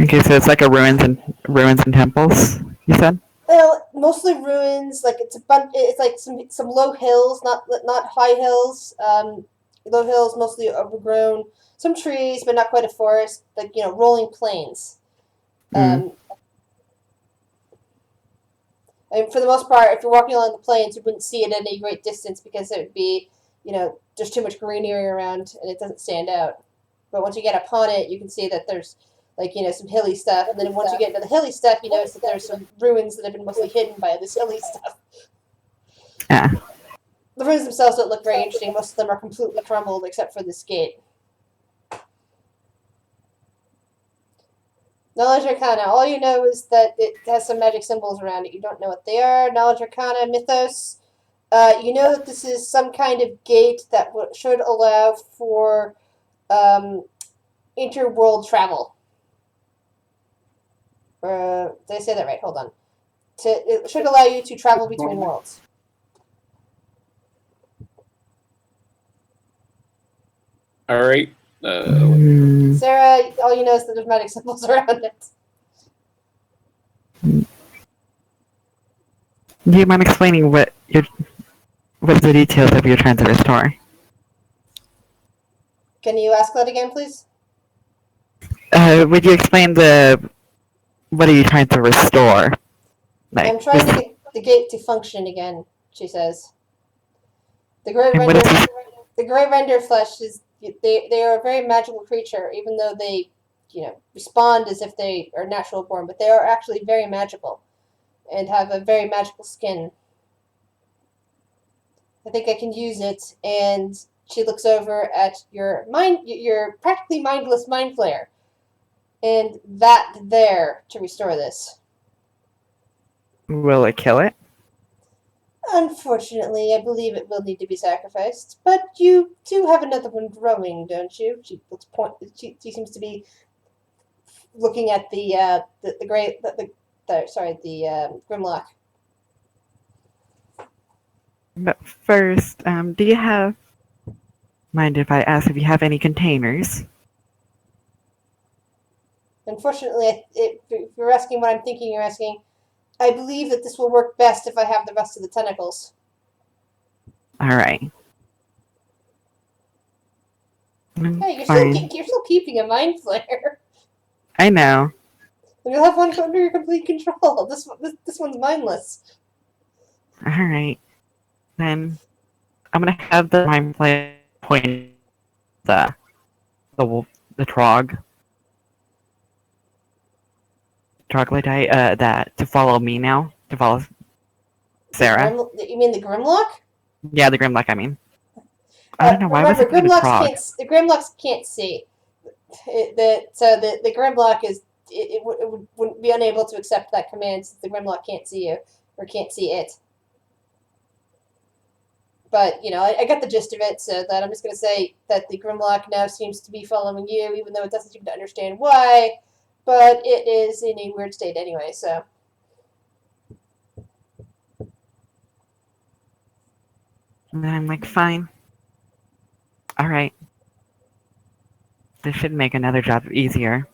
okay, so it's like a ruins and temples. You said? Well, mostly ruins. Like it's like some low hills, not high hills. Low hills, mostly overgrown. Some trees, but not quite a forest. Like rolling plains. And for the most part, if you're walking along the plains, you wouldn't see it at any great distance because it would be, there's too much greenery around and it doesn't stand out. But once you get upon it, you can see that there's like, some hilly stuff. And then once you get into the hilly stuff, you notice that there's some ruins that have been mostly hidden by this hilly stuff. Yeah. The ruins themselves don't look very interesting. Most of them are completely crumbled except for this gate. Knowledge Arcana. All you know is that it has some magic symbols around it. You don't know what they are. Knowledge Arcana, Mythos. You know that this is some kind of gate that should allow for interworld travel. Did I say that right? Hold on. It should allow you to travel between worlds. All right. Sarah, all you know is that there's magic symbols around it. Do you mind explaining what the details of you're trying to restore? Can you ask that again, please? Would you explain what are you trying to restore? Like, I'm trying to get the gate to function again, she says. The Great And what Render, is the Great Render flesh is they are a very magical creature, even though they respond as if they are natural born, but they are actually very magical and have a very magical skin. I think I can use it. And she looks over at your practically mindless mind flayer, and that there to restore this. Will it kill it? Unfortunately, I believe it will need to be sacrificed. But you do have another one growing, don't you? She seems to be looking at the Grimlock. But first, do you have... Mind if I ask if you have any containers? Unfortunately, if you're asking what I'm thinking, you're asking. I believe that this will work best if I have the rest of the tentacles. Alright. Hey, Fine. you're still keeping a mind flare. I know. And you'll have one under your complete control. This one's mindless. Alright. Then I'm gonna have the mind play point the troglodyte that to follow me now. To follow Sarah. You mean the Grimlock? Yeah, the Grimlock, I mean. I don't know, why was remember, it the Trog? the Grimlocks can't see. The Grimlock wouldn't be unable to accept that command since the Grimlock can't see you, or can't see it. But, I got the gist of it, so that I'm just going to say that the Grimlock now seems to be following you, even though it doesn't seem to understand why, but it is in a weird state anyway, so. And then I'm like, fine. Alright. This should make another job easier.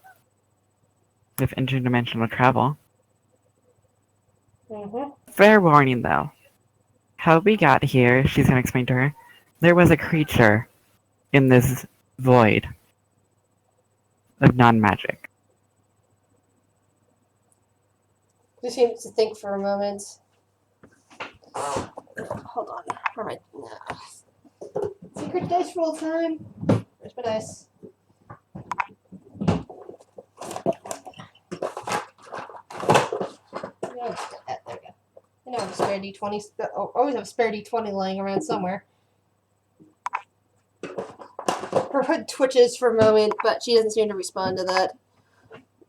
With interdimensional travel. Mm-hmm. Fair warning, though. How we got here, she's gonna explain to her, there was a creature in this void of non-magic. Just seems to think for a moment. Hold on. Where am I? Secret dice roll time. Where's my dice? There we go. I know I have a spare D20. Always have a spare D20 lying around somewhere. Her hood twitches for a moment, but she doesn't seem to respond to that.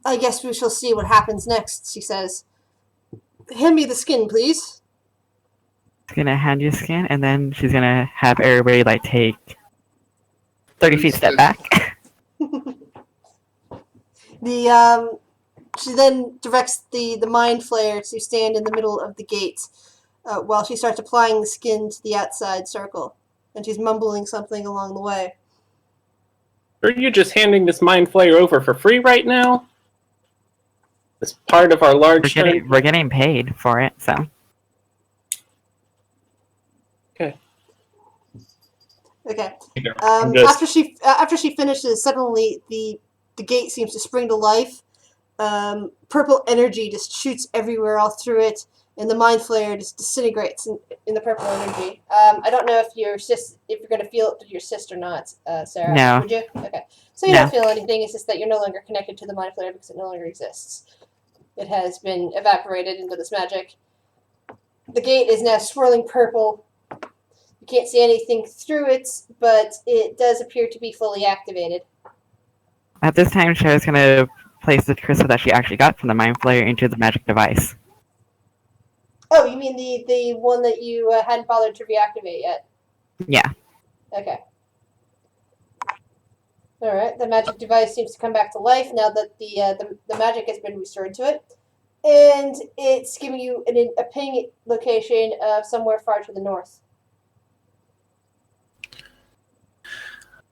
I guess we shall see what happens next, she says. Hand me the skin, please. She's gonna hand you skin, and then she's gonna have everybody, like, take 30 feet step back. She then directs the mind flayer to stand in the middle of the gate while she starts applying the skin to the outside circle. And she's mumbling something along the way. Are you just handing this mind flayer over for free right now? As part of our large... We're getting paid for it, so. Okay. I'm just- After she finishes, suddenly the gate seems to spring to life. Purple energy just shoots everywhere all through it, and the mind flayer just disintegrates in the purple energy. I don't know if you're going to feel it through your cyst or not, Sarah. No. Would you? Okay. So you don't feel anything. It's just that you're no longer connected to the mind flayer because it no longer exists. It has been evaporated into this magic. The gate is now swirling purple. You can't see anything through it, but it does appear to be fully activated. At this time, Cher's gonna place the crystal that she actually got from the mind flayer into the magic device. Oh, you mean the one that you hadn't bothered to reactivate yet? Yeah. Okay. All right. The magic device seems to come back to life now that the magic has been restored to it, and it's giving you a ping location of somewhere far to the north.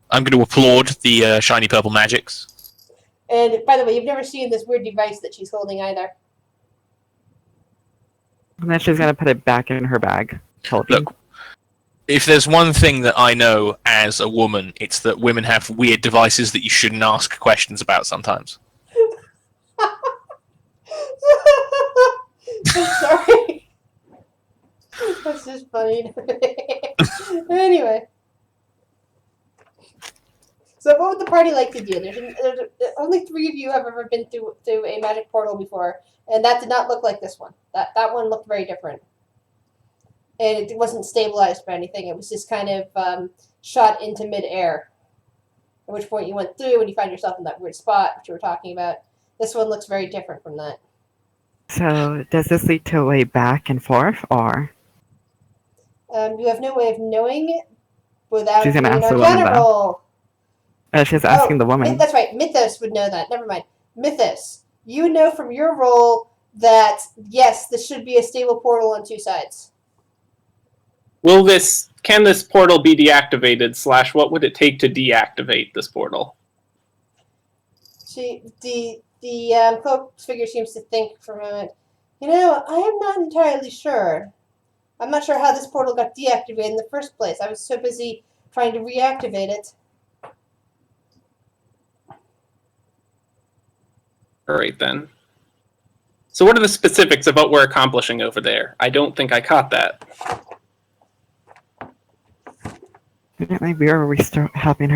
I'm going to applaud the shiny purple magics. And by the way, you've never seen this weird device that she's holding either. And then she's gonna put it back in her bag. Look, if there's one thing that I know as a woman, it's that women have weird devices that you shouldn't ask questions about sometimes. I'm sorry. That's just funny. Anyway. So what would the party like to do? There's only 3 of you have ever been through a magic portal before, and that did not look like this one. That one looked very different. And it wasn't stabilized by anything. It was just kind of shot into midair. At which point you went through and you find yourself in that weird spot, which you were talking about. This one looks very different from that. So does this lead to a way back and forth, or? You have no way of knowing without She's doing gonna an ask the woman, Arcana though. roll. She's asking the woman. That's right. Mythos would know that. Never mind. Mythos, you know from your roll that, yes, this should be a stable portal on 2 sides. Can this portal be deactivated? / what would it take to deactivate this portal? The cloak figure seems to think for a moment. I am not entirely sure. I'm not sure how this portal got deactivated in the first place. I was so busy trying to reactivate it. Alright then. So what are the specifics of what we're accomplishing over there? I don't think I caught that. Maybe we are helping her